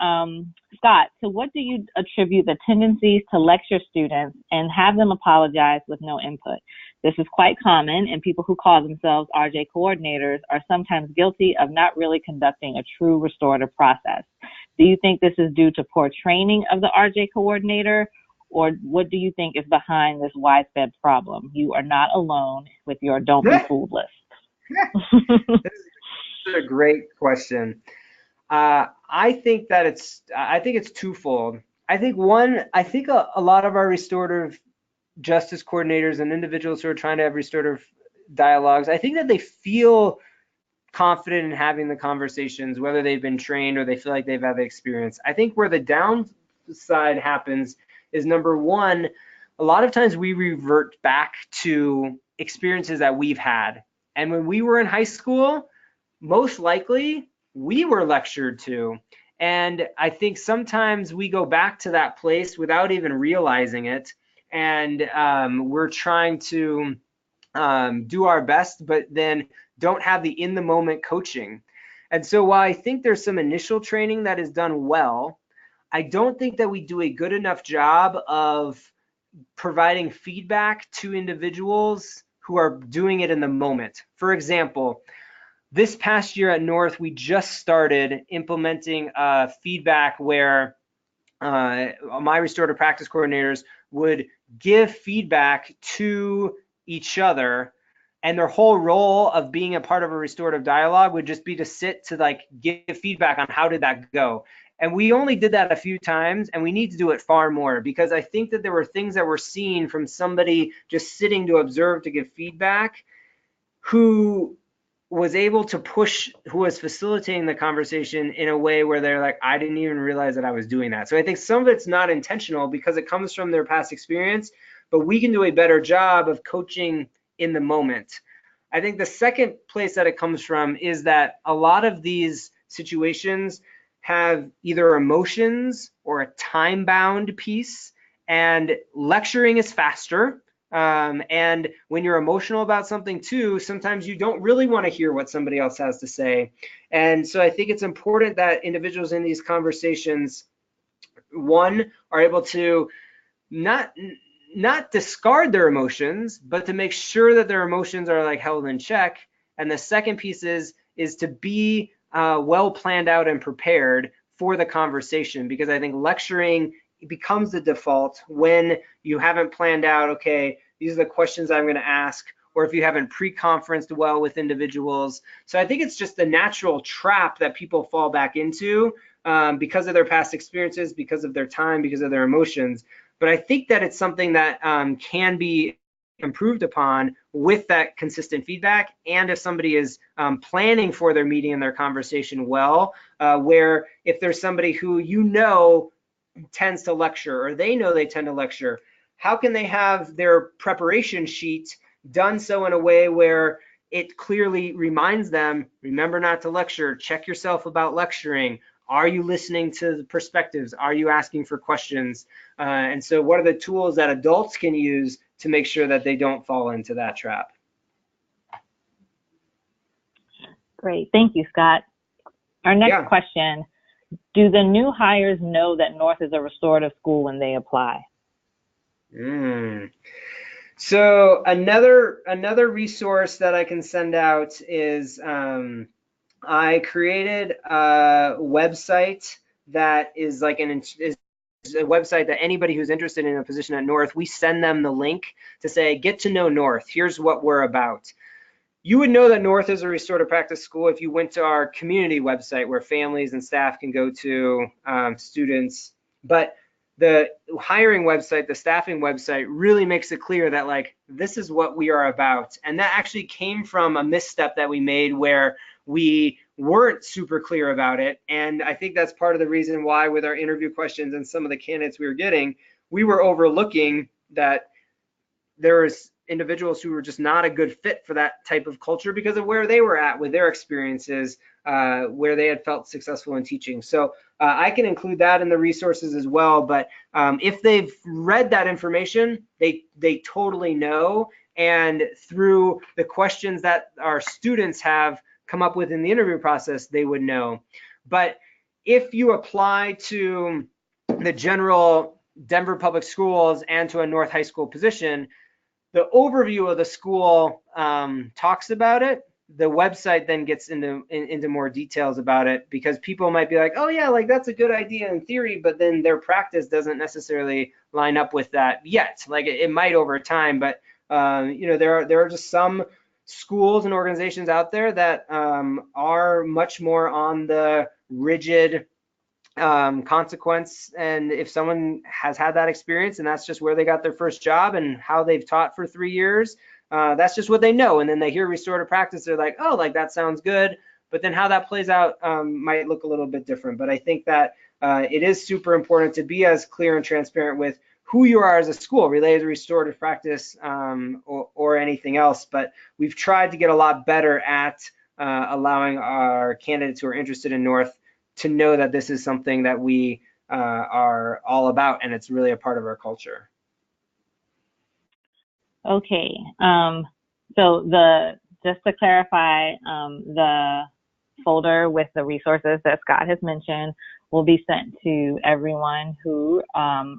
Scott, to what do you attribute the tendencies to lecture students and have them apologize with no input? This is quite common, and people who call themselves RJ coordinators are sometimes guilty of not really conducting a true restorative process. Do you think this is due to poor training of the RJ coordinator, or what do you think is behind this widespread problem? You are not alone with your don't be fooled list. This is a great question. I think it's twofold. I think a lot of our restorative justice coordinators and individuals who are trying to have restorative dialogues, I think that they feel confident in having the conversations, whether they've been trained or they feel like they've had the experience. I think where the downside happens is, number one, a lot of times we revert back to experiences that we've had. And when we were in high school, most likely we were lectured to. And I think sometimes we go back to that place without even realizing it. And we're trying to do our best, but then don't have the in the moment coaching. And so while I think there's some initial training that is done well, I don't think that we do a good enough job of providing feedback to individuals who are doing it in the moment. For example, this past year at North, we just started implementing feedback where my restorative practice coordinators would give feedback to each other, and their whole role of being a part of a restorative dialogue would just be to sit to like give feedback on how did that go. And we only did that a few times, and we need to do it far more, because I think that there were things that were seen from somebody just sitting to observe to give feedback who was able to push, who was facilitating the conversation in a way where they're like, I didn't even realize that I was doing that. So I think some of it's not intentional because it comes from their past experience, but we can do a better job of coaching in the moment. I think the second place that it comes from is that a lot of these situations have either emotions or a time-bound piece, and lecturing is faster. And when you're emotional about something too, sometimes you don't really want to hear what somebody else has to say. And so I think it's important that individuals in these conversations, one, are able to not discard their emotions, but to make sure that their emotions are like held in check. And the second piece is to be well planned out and prepared for the conversation, because I think lecturing becomes the default when you haven't planned out, okay, these are the questions I'm going to ask, or if you haven't pre-conferenced well with individuals. So I think it's just the natural trap that people fall back into because of their past experiences, because of their time, because of their emotions. But I think that it's something that can be improved upon with that consistent feedback. And if somebody is planning for their meeting and their conversation well, where if there's somebody who tends to lecture, or they know they tend to lecture, how can they have their preparation sheet done so in a way where it clearly reminds them, remember not to lecture, check yourself about lecturing, are you listening to the perspectives, are you asking for questions? And so what are the tools that adults can use to make sure that they don't fall into that trap? Great, thank you, Scott. Our next question, do the new hires know that North is a restorative school when they apply? So another resource that I can send out is I created a website that is like is a website that anybody who's interested in a position at North, we send them the link to say, get to know North. Here's what we're about. You would know that North is a restorative practice school if you went to our community website where families and staff can go to, students. But the hiring website, the staffing website really makes it clear that like, this is what we are about. And that actually came from a misstep that we made where we weren't super clear about it. And I think that's part of the reason why with our interview questions and some of the candidates we were getting, we were overlooking that there was individuals who were just not a good fit for that type of culture because of where they were at with their experiences, where they had felt successful in teaching. So I can include that in the resources as well. But if they've read that information, they totally know. And through the questions that our students have come up with in the interview process, they would know. But if you apply to the general Denver Public Schools and to a North High School position, the overview of the school talks about it. The website then gets into more details about it because people might be like, oh yeah, like that's a good idea in theory, but then their practice doesn't necessarily line up with that yet. Like it might over time, but you know, there are just some schools and organizations out there that are much more on the rigid consequence. And if someone has had that experience and that's just where they got their first job and how they've taught for 3 years, that's just what they know. And then they hear restorative practice, they're like, oh, like that sounds good. But then how that plays out might look a little bit different. But I think that it is super important to be as clear and transparent with who you are as a school related to restorative practice or anything else. But we've tried to get a lot better at allowing our candidates who are interested in North to know that this is something that we are all about and it's really a part of our culture. Okay. So just to clarify, the folder with the resources that Scott has mentioned will be sent to everyone who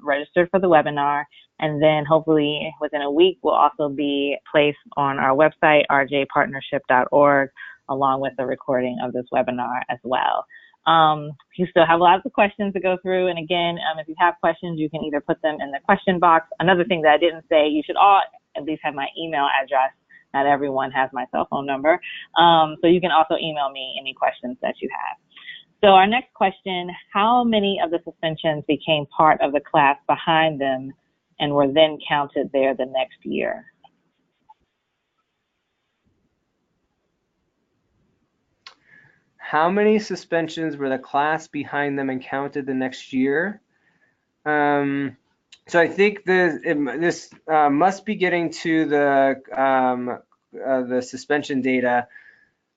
registered for the webinar. And then hopefully within a week will also be placed on our website, rjpartnership.org, along with the recording of this webinar as well. You still have lots of questions to go through. And again, if you have questions, you can either put them in the question box. Another thing that I didn't say, you should all at least have my email address. Not everyone has my cell phone number. So you can also email me any questions that you have. So our next question, how many of the suspensions became part of the class behind them and were then counted there the next year? How many suspensions were the class behind them and counted the next year? So I think this must be getting to the suspension data.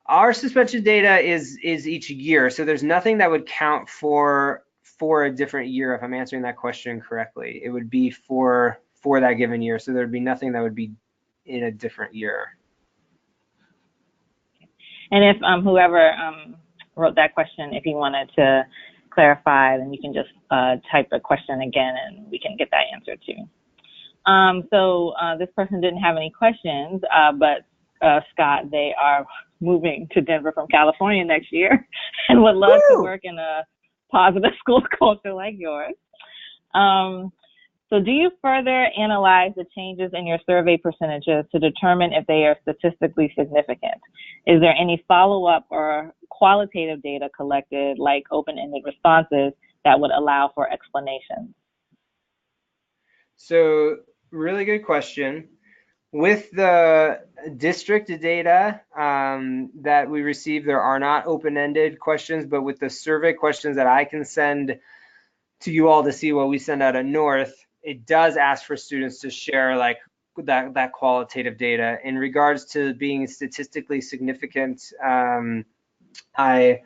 Our suspension data is each year, so there's nothing that would count for a different year. If I'm answering that question correctly, it would be for that given year. So there'd be nothing that would be in a different year. And if whoever wrote that question, if you wanted to clarify, then you can just type the question again and we can get that answer too. So this person didn't have any questions, but Scott, they are moving to Denver from California next year and would love to work in a positive school culture like yours. So do you further analyze the changes in your survey percentages to determine if they are statistically significant? Is there any follow-up or qualitative data collected, like open-ended responses, that would allow for explanations? So really good question. With the district data that we receive, there are not open-ended questions, but with the survey questions that I can send to you all to see what we send out at North, it does ask for students to share like that qualitative data. In regards to being statistically significant, I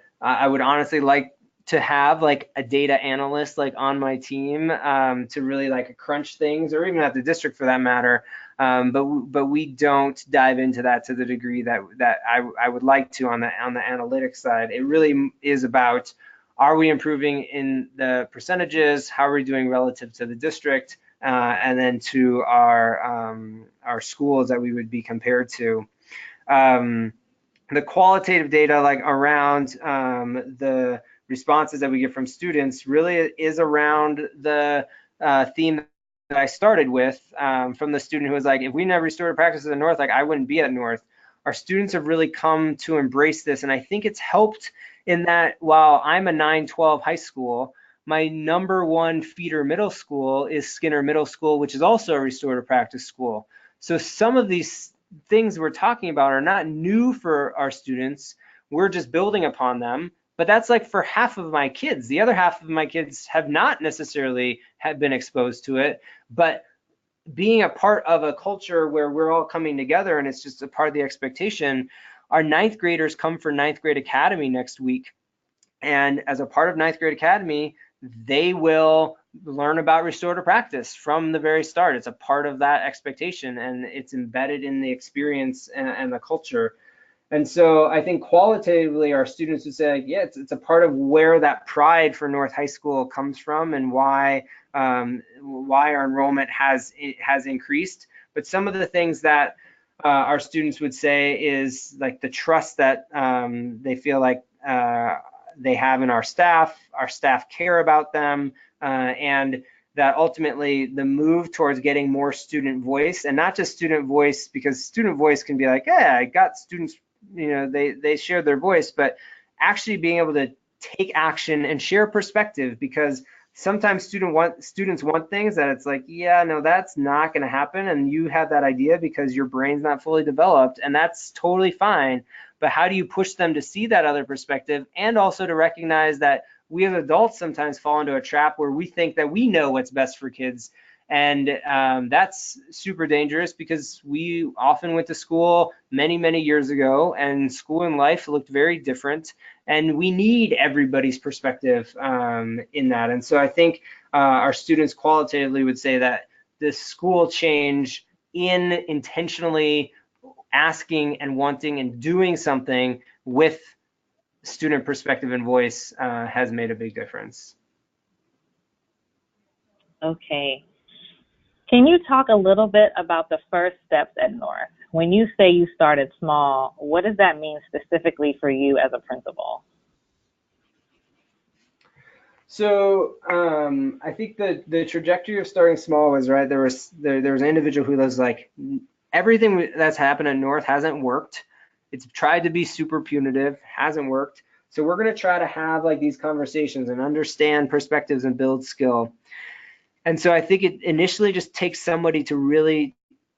would honestly like to have like a data analyst like on my team to really like crunch things, or even at the district for that matter. But we don't dive into that to the degree that I would like to on the analytics side. It really is about, are we improving in the percentages? How are we doing relative to the district? And then to our schools that we would be compared to. The qualitative data like around the responses that we get from students really is around the theme that I started with, from the student who was like, if we never restored practice at North, like I wouldn't be at North. Our students have really come to embrace this, and I think it's helped in that while I'm a 912 high school, my number one feeder middle school is Skinner Middle School, which is also a restorative practice school. So some of these things we're talking about are not new for our students. We're just building upon them. But that's like for half of my kids. The other half of my kids have not necessarily have been exposed to it. But being a part of a culture where we're all coming together and it's just a part of the expectation, our ninth graders come for Ninth Grade Academy next week. And as a part of Ninth Grade Academy, they will learn about restorative practice from the very start. It's a part of that expectation, and it's embedded in the experience and the culture. And so I think qualitatively our students would say, yeah, it's a part of where that pride for North High School comes from, and why our enrollment has increased. But some of the things that our students would say is like the trust that they feel like they have in our staff care about them, and that ultimately the move towards getting more student voice, and not just student voice, because student voice can be like, yeah, I got students, they share their voice, but actually being able to take action and share perspective, because sometimes students want things that it's like, yeah, no, that's not going to happen, and you have that idea because your brain's not fully developed, and that's totally fine. But how do you push them to see that other perspective, and also to recognize that we as adults sometimes fall into a trap where we think that we know what's best for kids. And that's super dangerous, because we often went to school many, many years ago, and school and life looked very different. And we need everybody's perspective in that. And so I think our students qualitatively would say that this school change in intentionally asking and wanting and doing something with student perspective and voice has made a big difference. Okay. Can you talk a little bit about the first steps at North? When you say you started small, what does that mean specifically for you as a principal? So I think the trajectory of starting small was right. There was an individual who was like, everything that's happened at North hasn't worked. It's tried to be super punitive, hasn't worked. So we're going to try to have like these conversations and understand perspectives and build skill. And so I think it initially just takes somebody to really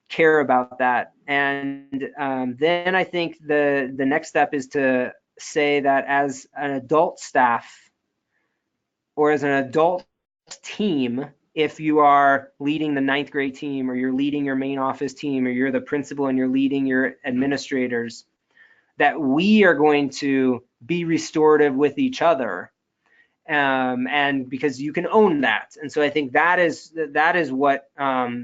care about that. And then I think the next step is to say that as an adult staff, or as an adult team, if you are leading the ninth grade team, or you're leading your main office team, or you're the principal and you're leading your administrators, that we are going to be restorative with each other. And because you can own that. And so I think that is what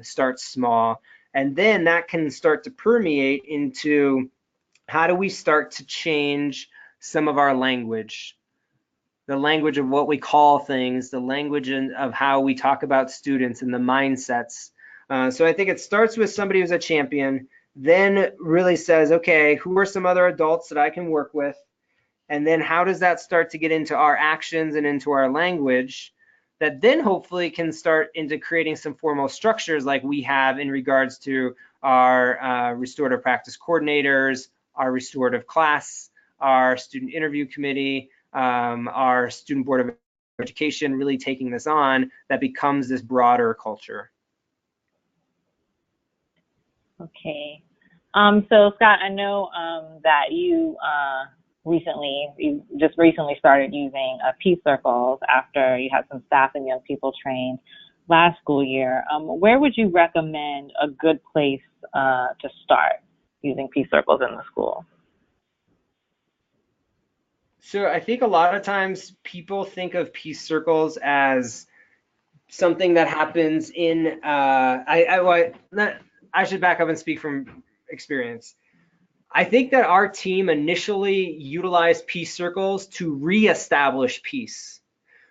starts small. And then that can start to permeate into how do we start to change some of our language, the language of what we call things, the language of how we talk about students and the mindsets. So I think it starts with somebody who's a champion, then really says, okay, who are some other adults that I can work with? And then how does that start to get into our actions and into our language that then hopefully can start into creating some formal structures like we have in regards to our restorative practice coordinators, our restorative class, our student interview committee, our student board of education, really taking this on, that becomes this broader culture. Okay. So Scott, I know that you just recently started using Peace Circles after you had some staff and young people trained last school year. Where would you recommend a good place to start using Peace Circles in the school? So I think a lot of times people think of Peace Circles as something that happens in, I should back up and speak from experience. I think that our team initially utilized Peace Circles to reestablish peace.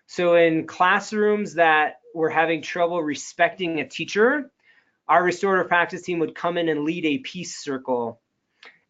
So in classrooms that were having trouble respecting a teacher, our restorative practice team would come in and lead a peace circle.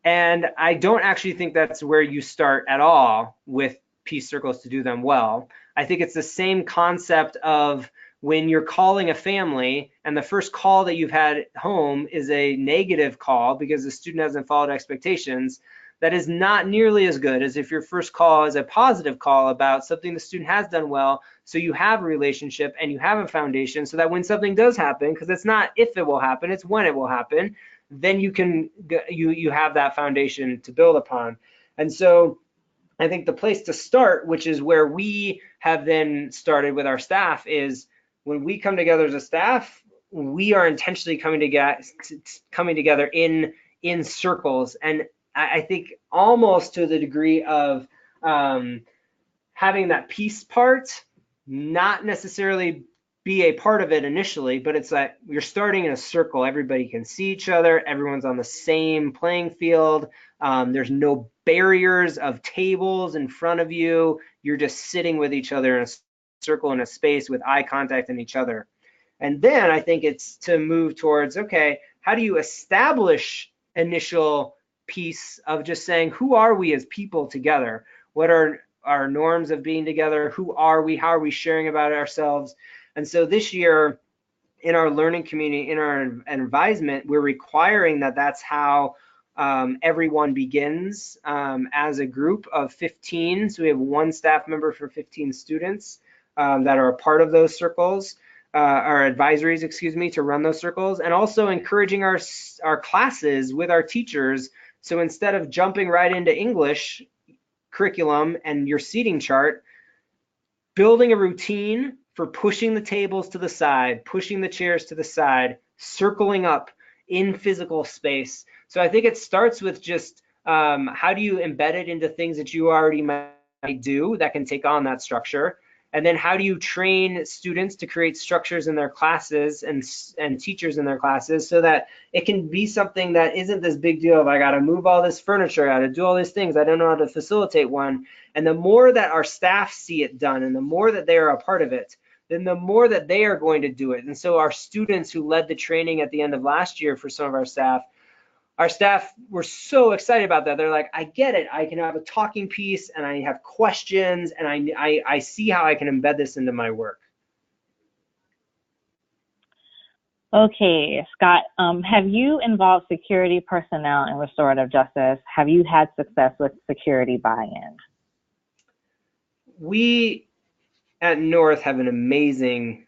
And I don't actually think that's where you start at all with peace circles to do them well. I think it's the same concept of when you're calling a family and the first call that you've had home is a negative call because the student hasn't followed expectations. That is not nearly as good as if your first call is a positive call about something the student has done well, so you have a relationship and you have a foundation so that when something does happen, because it's not if it will happen, it's when it will happen, then you have that foundation to build upon. And so I think the place to start, which is where we have then started with our staff, is when we come together as a staff, we are intentionally coming together in circles. And I think almost to the degree of having that peace part, not necessarily be a part of it initially, but it's like you're starting in a circle. Everybody can see each other. Everyone's on the same playing field. There's no barriers of tables in front of you. You're just sitting with each other in a circle in a space with eye contact in each other. And then I think it's to move towards, okay, how do you establish initial piece of just saying, who are we as people together? What are our norms of being together? Who are we? How are we sharing about ourselves? And so this year in our learning community, in our advisement, we're requiring that that's how everyone begins as a group of 15. So we have one staff member for 15 students that are a part of those circles, our advisories, excuse me, to run those circles, and also encouraging our classes with our teachers. So instead of jumping right into English curriculum and your seating chart, building a routine for pushing the tables to the side, pushing the chairs to the side, circling up in physical space. So I think it starts with just how do you embed it into things that you already might do that can take on that structure? And then how do you train students to create structures in their classes and teachers in their classes so that it can be something that isn't this big deal of I got to move all this furniture, I got to do all these things, I don't know how to facilitate one. And the more that our staff see it done and the more that they are a part of it, then the more that they are going to do it. And so our students who led the training at the end of last year for some of our staff were so excited about that. They're like, I get it. I can have a talking piece and I have questions and I see how I can embed this into my work. Okay, Scott, have you involved security personnel in restorative justice? Have you had success with security buy-in? We at North have an amazing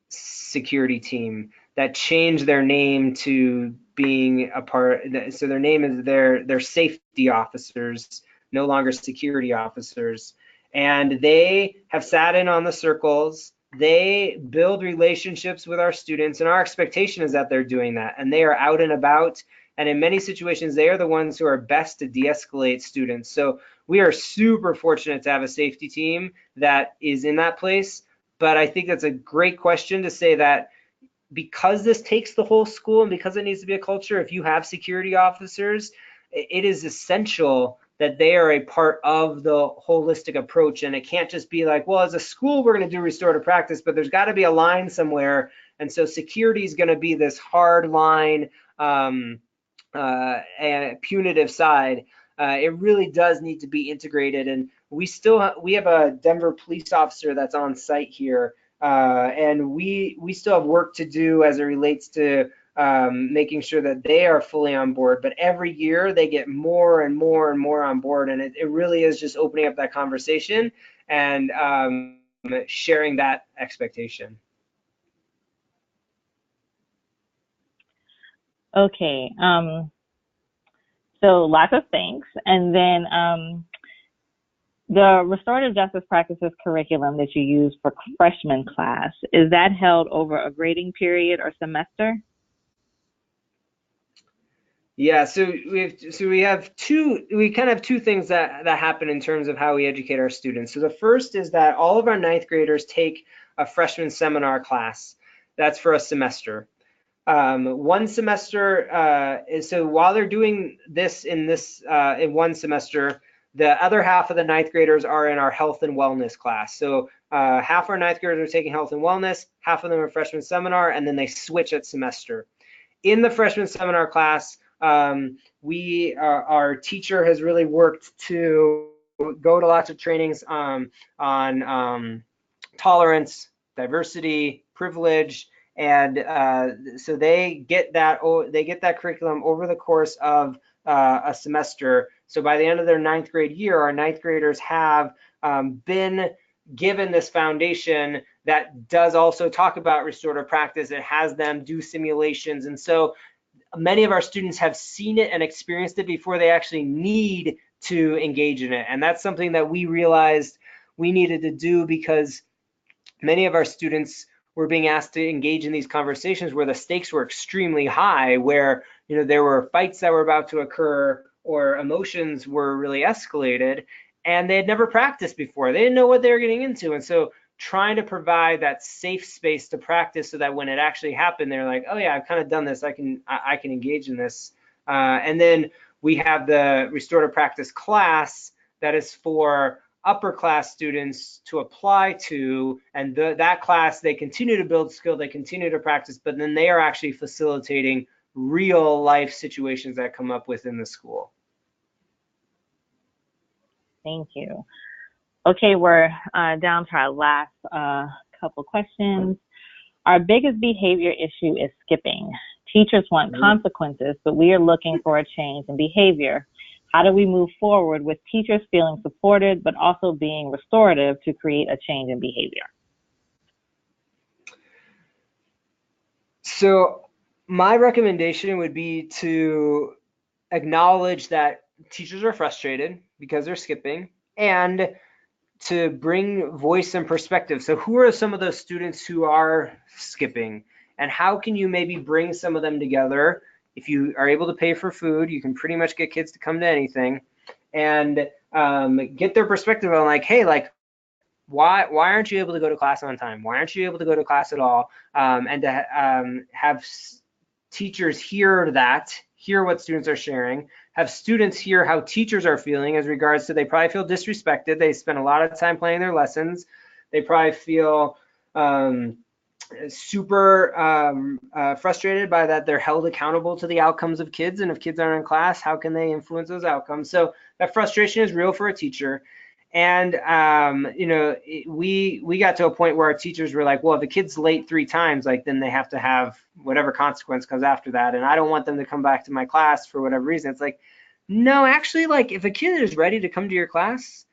security team that changed their name to being a part. So their name is their safety officers, no longer security officers. And they have sat in on the circles. They build relationships with our students, and our expectation is that they're doing that. And they are out and about. And in many situations, they are the ones who are best to de-escalate students. So we are super fortunate to have a safety team that is in that place. But I think that's a great question to say that because this takes the whole school and because it needs to be a culture, if you have security officers, it is essential that they are a part of the holistic approach. And it can't just be like, well, as a school, we're going to do restorative practice, but there's got to be a line somewhere. And so security is going to be this hard line, punitive side. It really does need to be integrated. And we have a Denver police officer that's on site here. And we still have work to do as it relates to making sure that they are fully on board. But every year they get more and more and more on board. And it really is just opening up that conversation and sharing that expectation. Okay, so lots of thanks. And then the restorative justice practices curriculum that you use for freshman class, is that held over a grading period or semester? Yeah, so we have two things that happen in terms of how we educate our students. So the first is that all of our ninth graders take a freshman seminar class. That's for a semester. One semester, so while they're doing this in one semester, the other half of the ninth graders are in our health and wellness class. So half our ninth graders are taking health and wellness, half of them are freshman seminar, and then they switch at semester. In the freshman seminar class, our teacher has really worked to go to lots of trainings on tolerance, diversity, privilege, and so they get that curriculum over the course of a semester. So by the end of their 9th grade year, our 9th graders have been given this foundation that does also talk about restorative practice. It has them do simulations, and so many of our students have seen it and experienced it before they actually need to engage in it. And that's something that we realized we needed to do, because many of our students were being asked to engage in these conversations where the stakes were extremely high, where there were fights that were about to occur or emotions were really escalated, and they had never practiced before. They didn't know what they were getting into. And so trying to provide that safe space to practice so that when it actually happened, they're like, oh yeah, I've kind of done this. I can engage in this. And then we have the restorative practice class that is for upper class students to apply to, and that class, they continue to build skill, they continue to practice, but then they are actually facilitating real life situations that come up within the school. Thank you. Okay, we're down to our last couple questions. Our biggest behavior issue is skipping. Teachers want consequences, but we are looking for a change in behavior. How do we move forward with teachers feeling supported, but also being restorative to create a change in behavior? So my recommendation would be to acknowledge that teachers are frustrated because they're skipping, and to bring voice and perspective. So who are some of those students who are skipping, and how can you maybe bring some of them together? If you are able to pay for food, you can pretty much get kids to come to anything, and get their perspective on like, hey, like, why aren't you able to go to class on time? Why aren't you able to go to class at all? And to have teachers hear what students are sharing, have students hear how teachers are feeling as regards to, they probably feel disrespected. They spend a lot of time planning their lessons. They probably feel super frustrated by that they're held accountable to the outcomes of kids. And if kids aren't in class, how can they influence those outcomes? So that frustration is real for a teacher. And we got to a point where our teachers were like, well, if the kid's late 3 times, like, then they have to have whatever consequence comes after that. And I don't want them to come back to my class for whatever reason. It's like, no, actually, like, if a kid is ready to come to your class,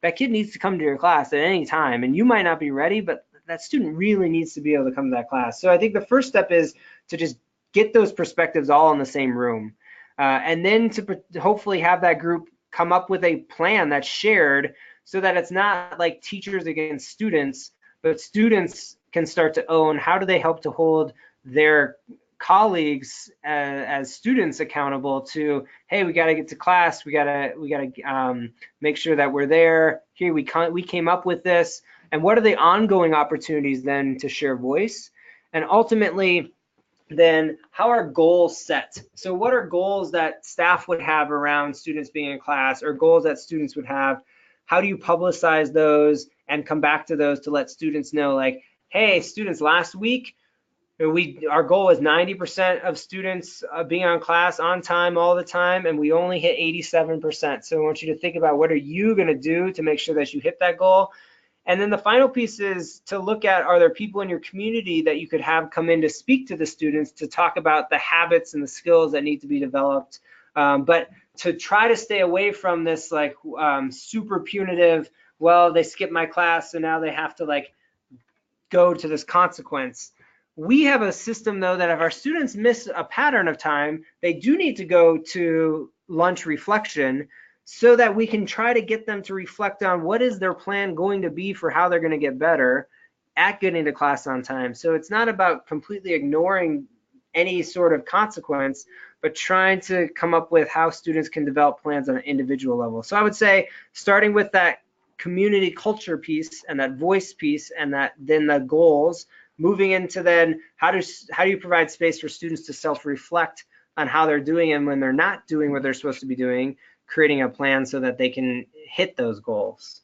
that kid needs to come to your class at any time. And you might not be ready, but that student really needs to be able to come to that class. So I think the first step is to just get those perspectives all in the same room. And then to hopefully have that group come up with a plan that's shared, so that it's not like teachers against students, but students can start to own how do they help to hold their colleagues as students accountable to, hey, we got to get to class, we got to make sure that we're there. Here we came up with this, and what are the ongoing opportunities then to share voice, and ultimately then how are goals set? So what are goals that staff would have around students being in class, or goals that students would have? How do you publicize those and come back to those to let students know, like, hey, students, last week, our goal is 90% of students being on class on time all the time, and we only hit 87%. So I want you to think about what are you going to do to make sure that you hit that goal. And then the final piece is to look at, are there people in your community that you could have come in to speak to the students to talk about the habits and the skills that need to be developed. But to try to stay away from this like super punitive, well, they skipped my class, so now they have to like go to this consequence. We have a system though that if our students miss a pattern of time, they do need to go to lunch reflection, so that we can try to get them to reflect on what is their plan going to be for how they're going to get better at getting to class on time. So it's not about completely ignoring any sort of consequence, but trying to come up with how students can develop plans on an individual level. So I would say starting with that community culture piece and that voice piece, and that then the goals, moving into then how do you provide space for students to self-reflect on how they're doing and when they're not doing what they're supposed to be doing, creating a plan so that they can hit those goals.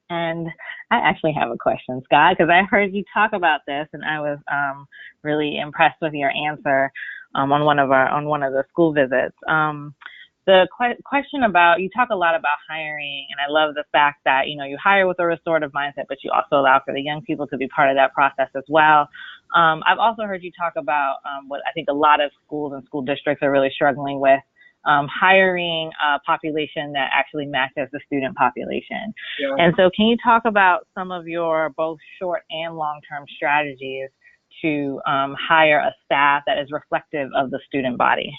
And I actually have a question, Scott, because I heard you talk about this, and I was really impressed with your answer on one of the school visits. the question about, you talk a lot about hiring, and I love the fact that, you hire with a restorative mindset, but you also allow for the young people to be part of that process as well. I've also heard you talk about what I think a lot of schools and school districts are really struggling with, hiring a population that actually matches the student population. Yeah. And so can you talk about some of your both short and long-term strategies to hire a staff that is reflective of the student body?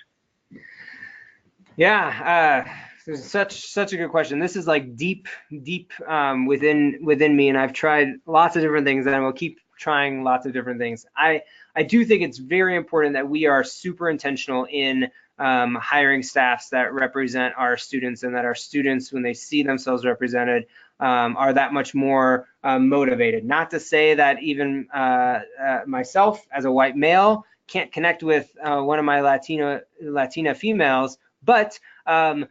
Yeah, such a good question. This is like deep within me, and I've tried lots of different things, and I will keep trying lots of different things. I do think it's very important that we are super intentional in hiring staffs that represent our students, and that our students, when they see themselves represented, are that much more motivated. Not to say that even myself as a white male can't connect with one of my Latina females, but I'm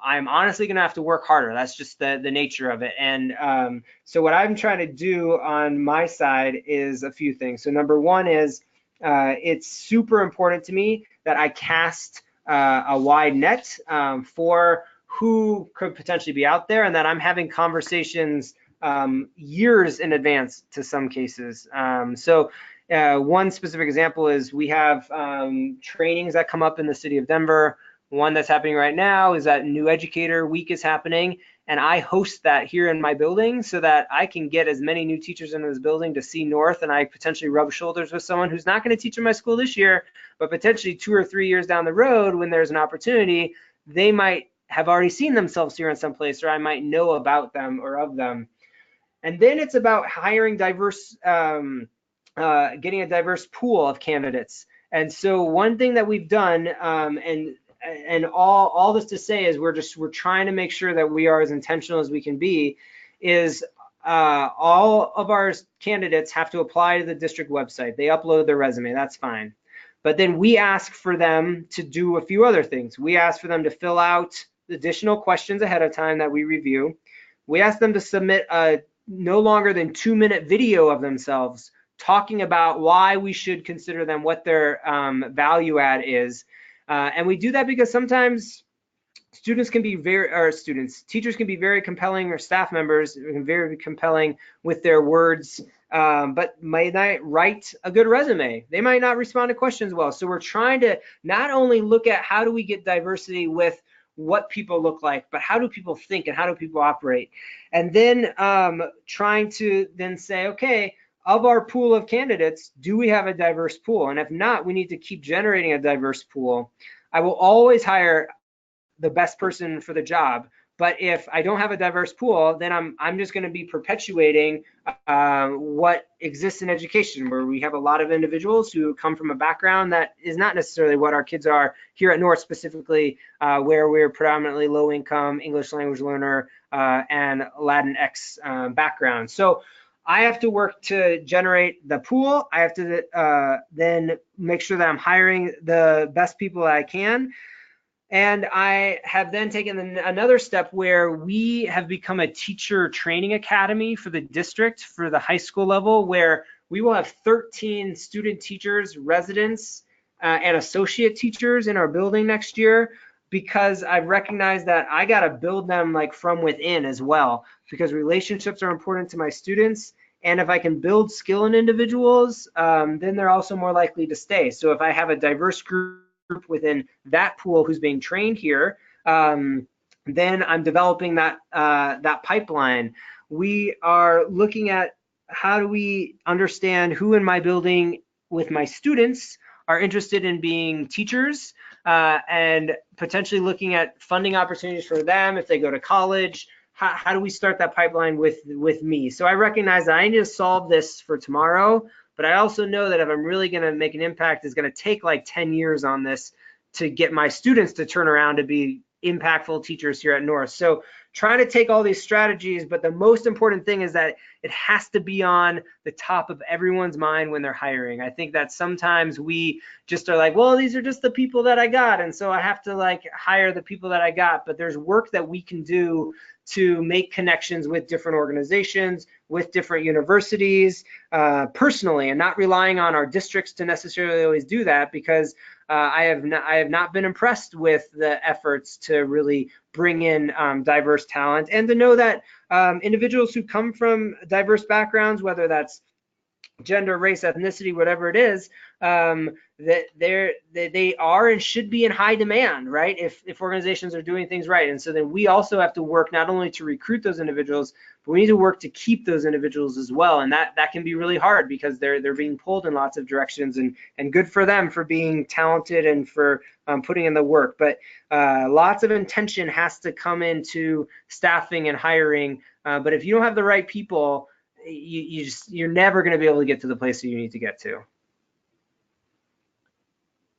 honestly gonna have to work harder. That's just the nature of it. And so what I'm trying to do on my side is a few things. So number one is it's super important to me that I cast a wide net for who could potentially be out there, and that I'm having conversations years in advance to some cases. So one specific example is we have trainings that come up in the city of Denver. One that's happening right now is that New Educator Week is happening, and I host that here in my building so that I can get as many new teachers into this building to see North, and I potentially rub shoulders with someone who's not going to teach in my school this year, but potentially 2 or 3 years down the road, when there's an opportunity, they might have already seen themselves here in some place, or I might know about them or of them. And then it's about hiring diverse, getting a diverse pool of candidates. And so one thing that we've done, and all this to say is we're trying to make sure that we are as intentional as we can be, is all of our candidates have to apply to the district website. They upload their resume, that's fine. But then we ask for them to do a few other things. We ask for them to fill out additional questions ahead of time that we review. We ask them to submit a no longer than 2-minute video of themselves talking about why we should consider them, what their value add is. And we do that because sometimes teachers can be very compelling, or staff members can be very compelling with their words, but might not write a good resume. They might not respond to questions well. So we're trying to not only look at how do we get diversity with what people look like, but how do people think and how do people operate? And then trying to then say, okay, of our pool of candidates, do we have a diverse pool? And if not, we need to keep generating a diverse pool. I will always hire the best person for the job, but if I don't have a diverse pool, then I'm just going to be perpetuating what exists in education, where we have a lot of individuals who come from a background that is not necessarily what our kids are here at North, specifically where we're predominantly low income English language learner and Latinx background. So I have to work to generate the pool. I have to then make sure that I'm hiring the best people that I can. And I have then taken another step where we have become a teacher training academy for the district, for the high school level, where we will have 13 student teachers, residents, and associate teachers in our building next year, because I've recognized that I got to build them like from within as well, because relationships are important to my students. And if I can build skill in individuals, then they're also more likely to stay. So if I have a diverse group within that pool who's being trained here, then I'm developing that pipeline. We are looking at how do we understand who in my building with my students are interested in being teachers, and potentially looking at funding opportunities for them if they go to college. How do we start that pipeline with me? So I recognize that I need to solve this for tomorrow, but I also know that if I'm really going to make an impact, it's going to take like 10 years on this to get my students to turn around to be impactful teachers here at North. So try to take all these strategies, but the most important thing is that it has to be on the top of everyone's mind when they're hiring. I think that sometimes we just are like, well, these are just the people that I got, and so I have to like hire the people that I got. But there's work that we can do to make connections with different organizations, with different universities personally, and not relying on our districts to necessarily always do that, because I have not been impressed with the efforts to really bring in diverse talent, and to know that individuals who come from diverse backgrounds, whether that's gender, race, ethnicity, whatever it is, that they are and should be in high demand, right? If organizations are doing things right. And so then we also have to work not only to recruit those individuals, but we need to work to keep those individuals as well. And that can be really hard, because they're being pulled in lots of directions, and good for them for being talented and for putting in the work. But lots of intention has to come into staffing and hiring. But if you don't have the right people, you're never going to be able to get to the place that you need to get to.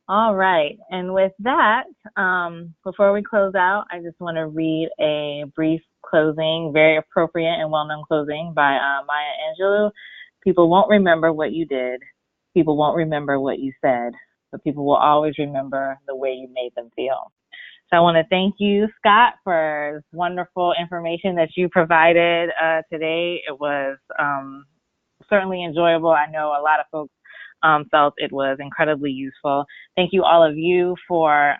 All right. And with that, before we close out, I just want to read a brief closing, very appropriate and well-known closing by Maya Angelou. People won't remember what you did. People won't remember what you said, but people will always remember the way you made them feel. So I want to thank you, Scott, for this wonderful information that you provided today. It was certainly enjoyable. I know a lot of folks felt it was incredibly useful. Thank you, all of you, for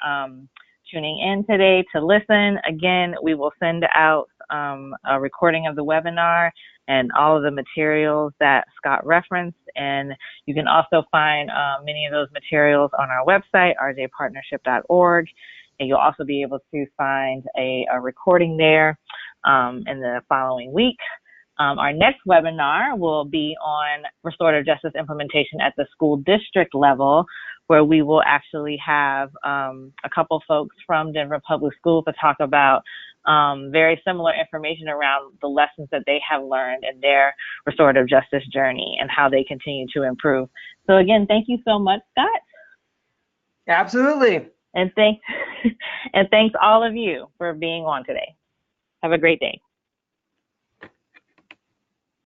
tuning in today to listen. Again, we will send out a recording of the webinar and all of the materials that Scott referenced. And you can also find many of those materials on our website, rjpartnership.org. And you'll also be able to find a recording there in the following week. Our next webinar will be on restorative justice implementation at the school district level, where we will actually have a couple folks from Denver Public Schools to talk about very similar information around the lessons that they have learned in their restorative justice journey and how they continue to improve. So again, thank you so much, Scott. Absolutely. And thanks all of you for being on today. Have a great day.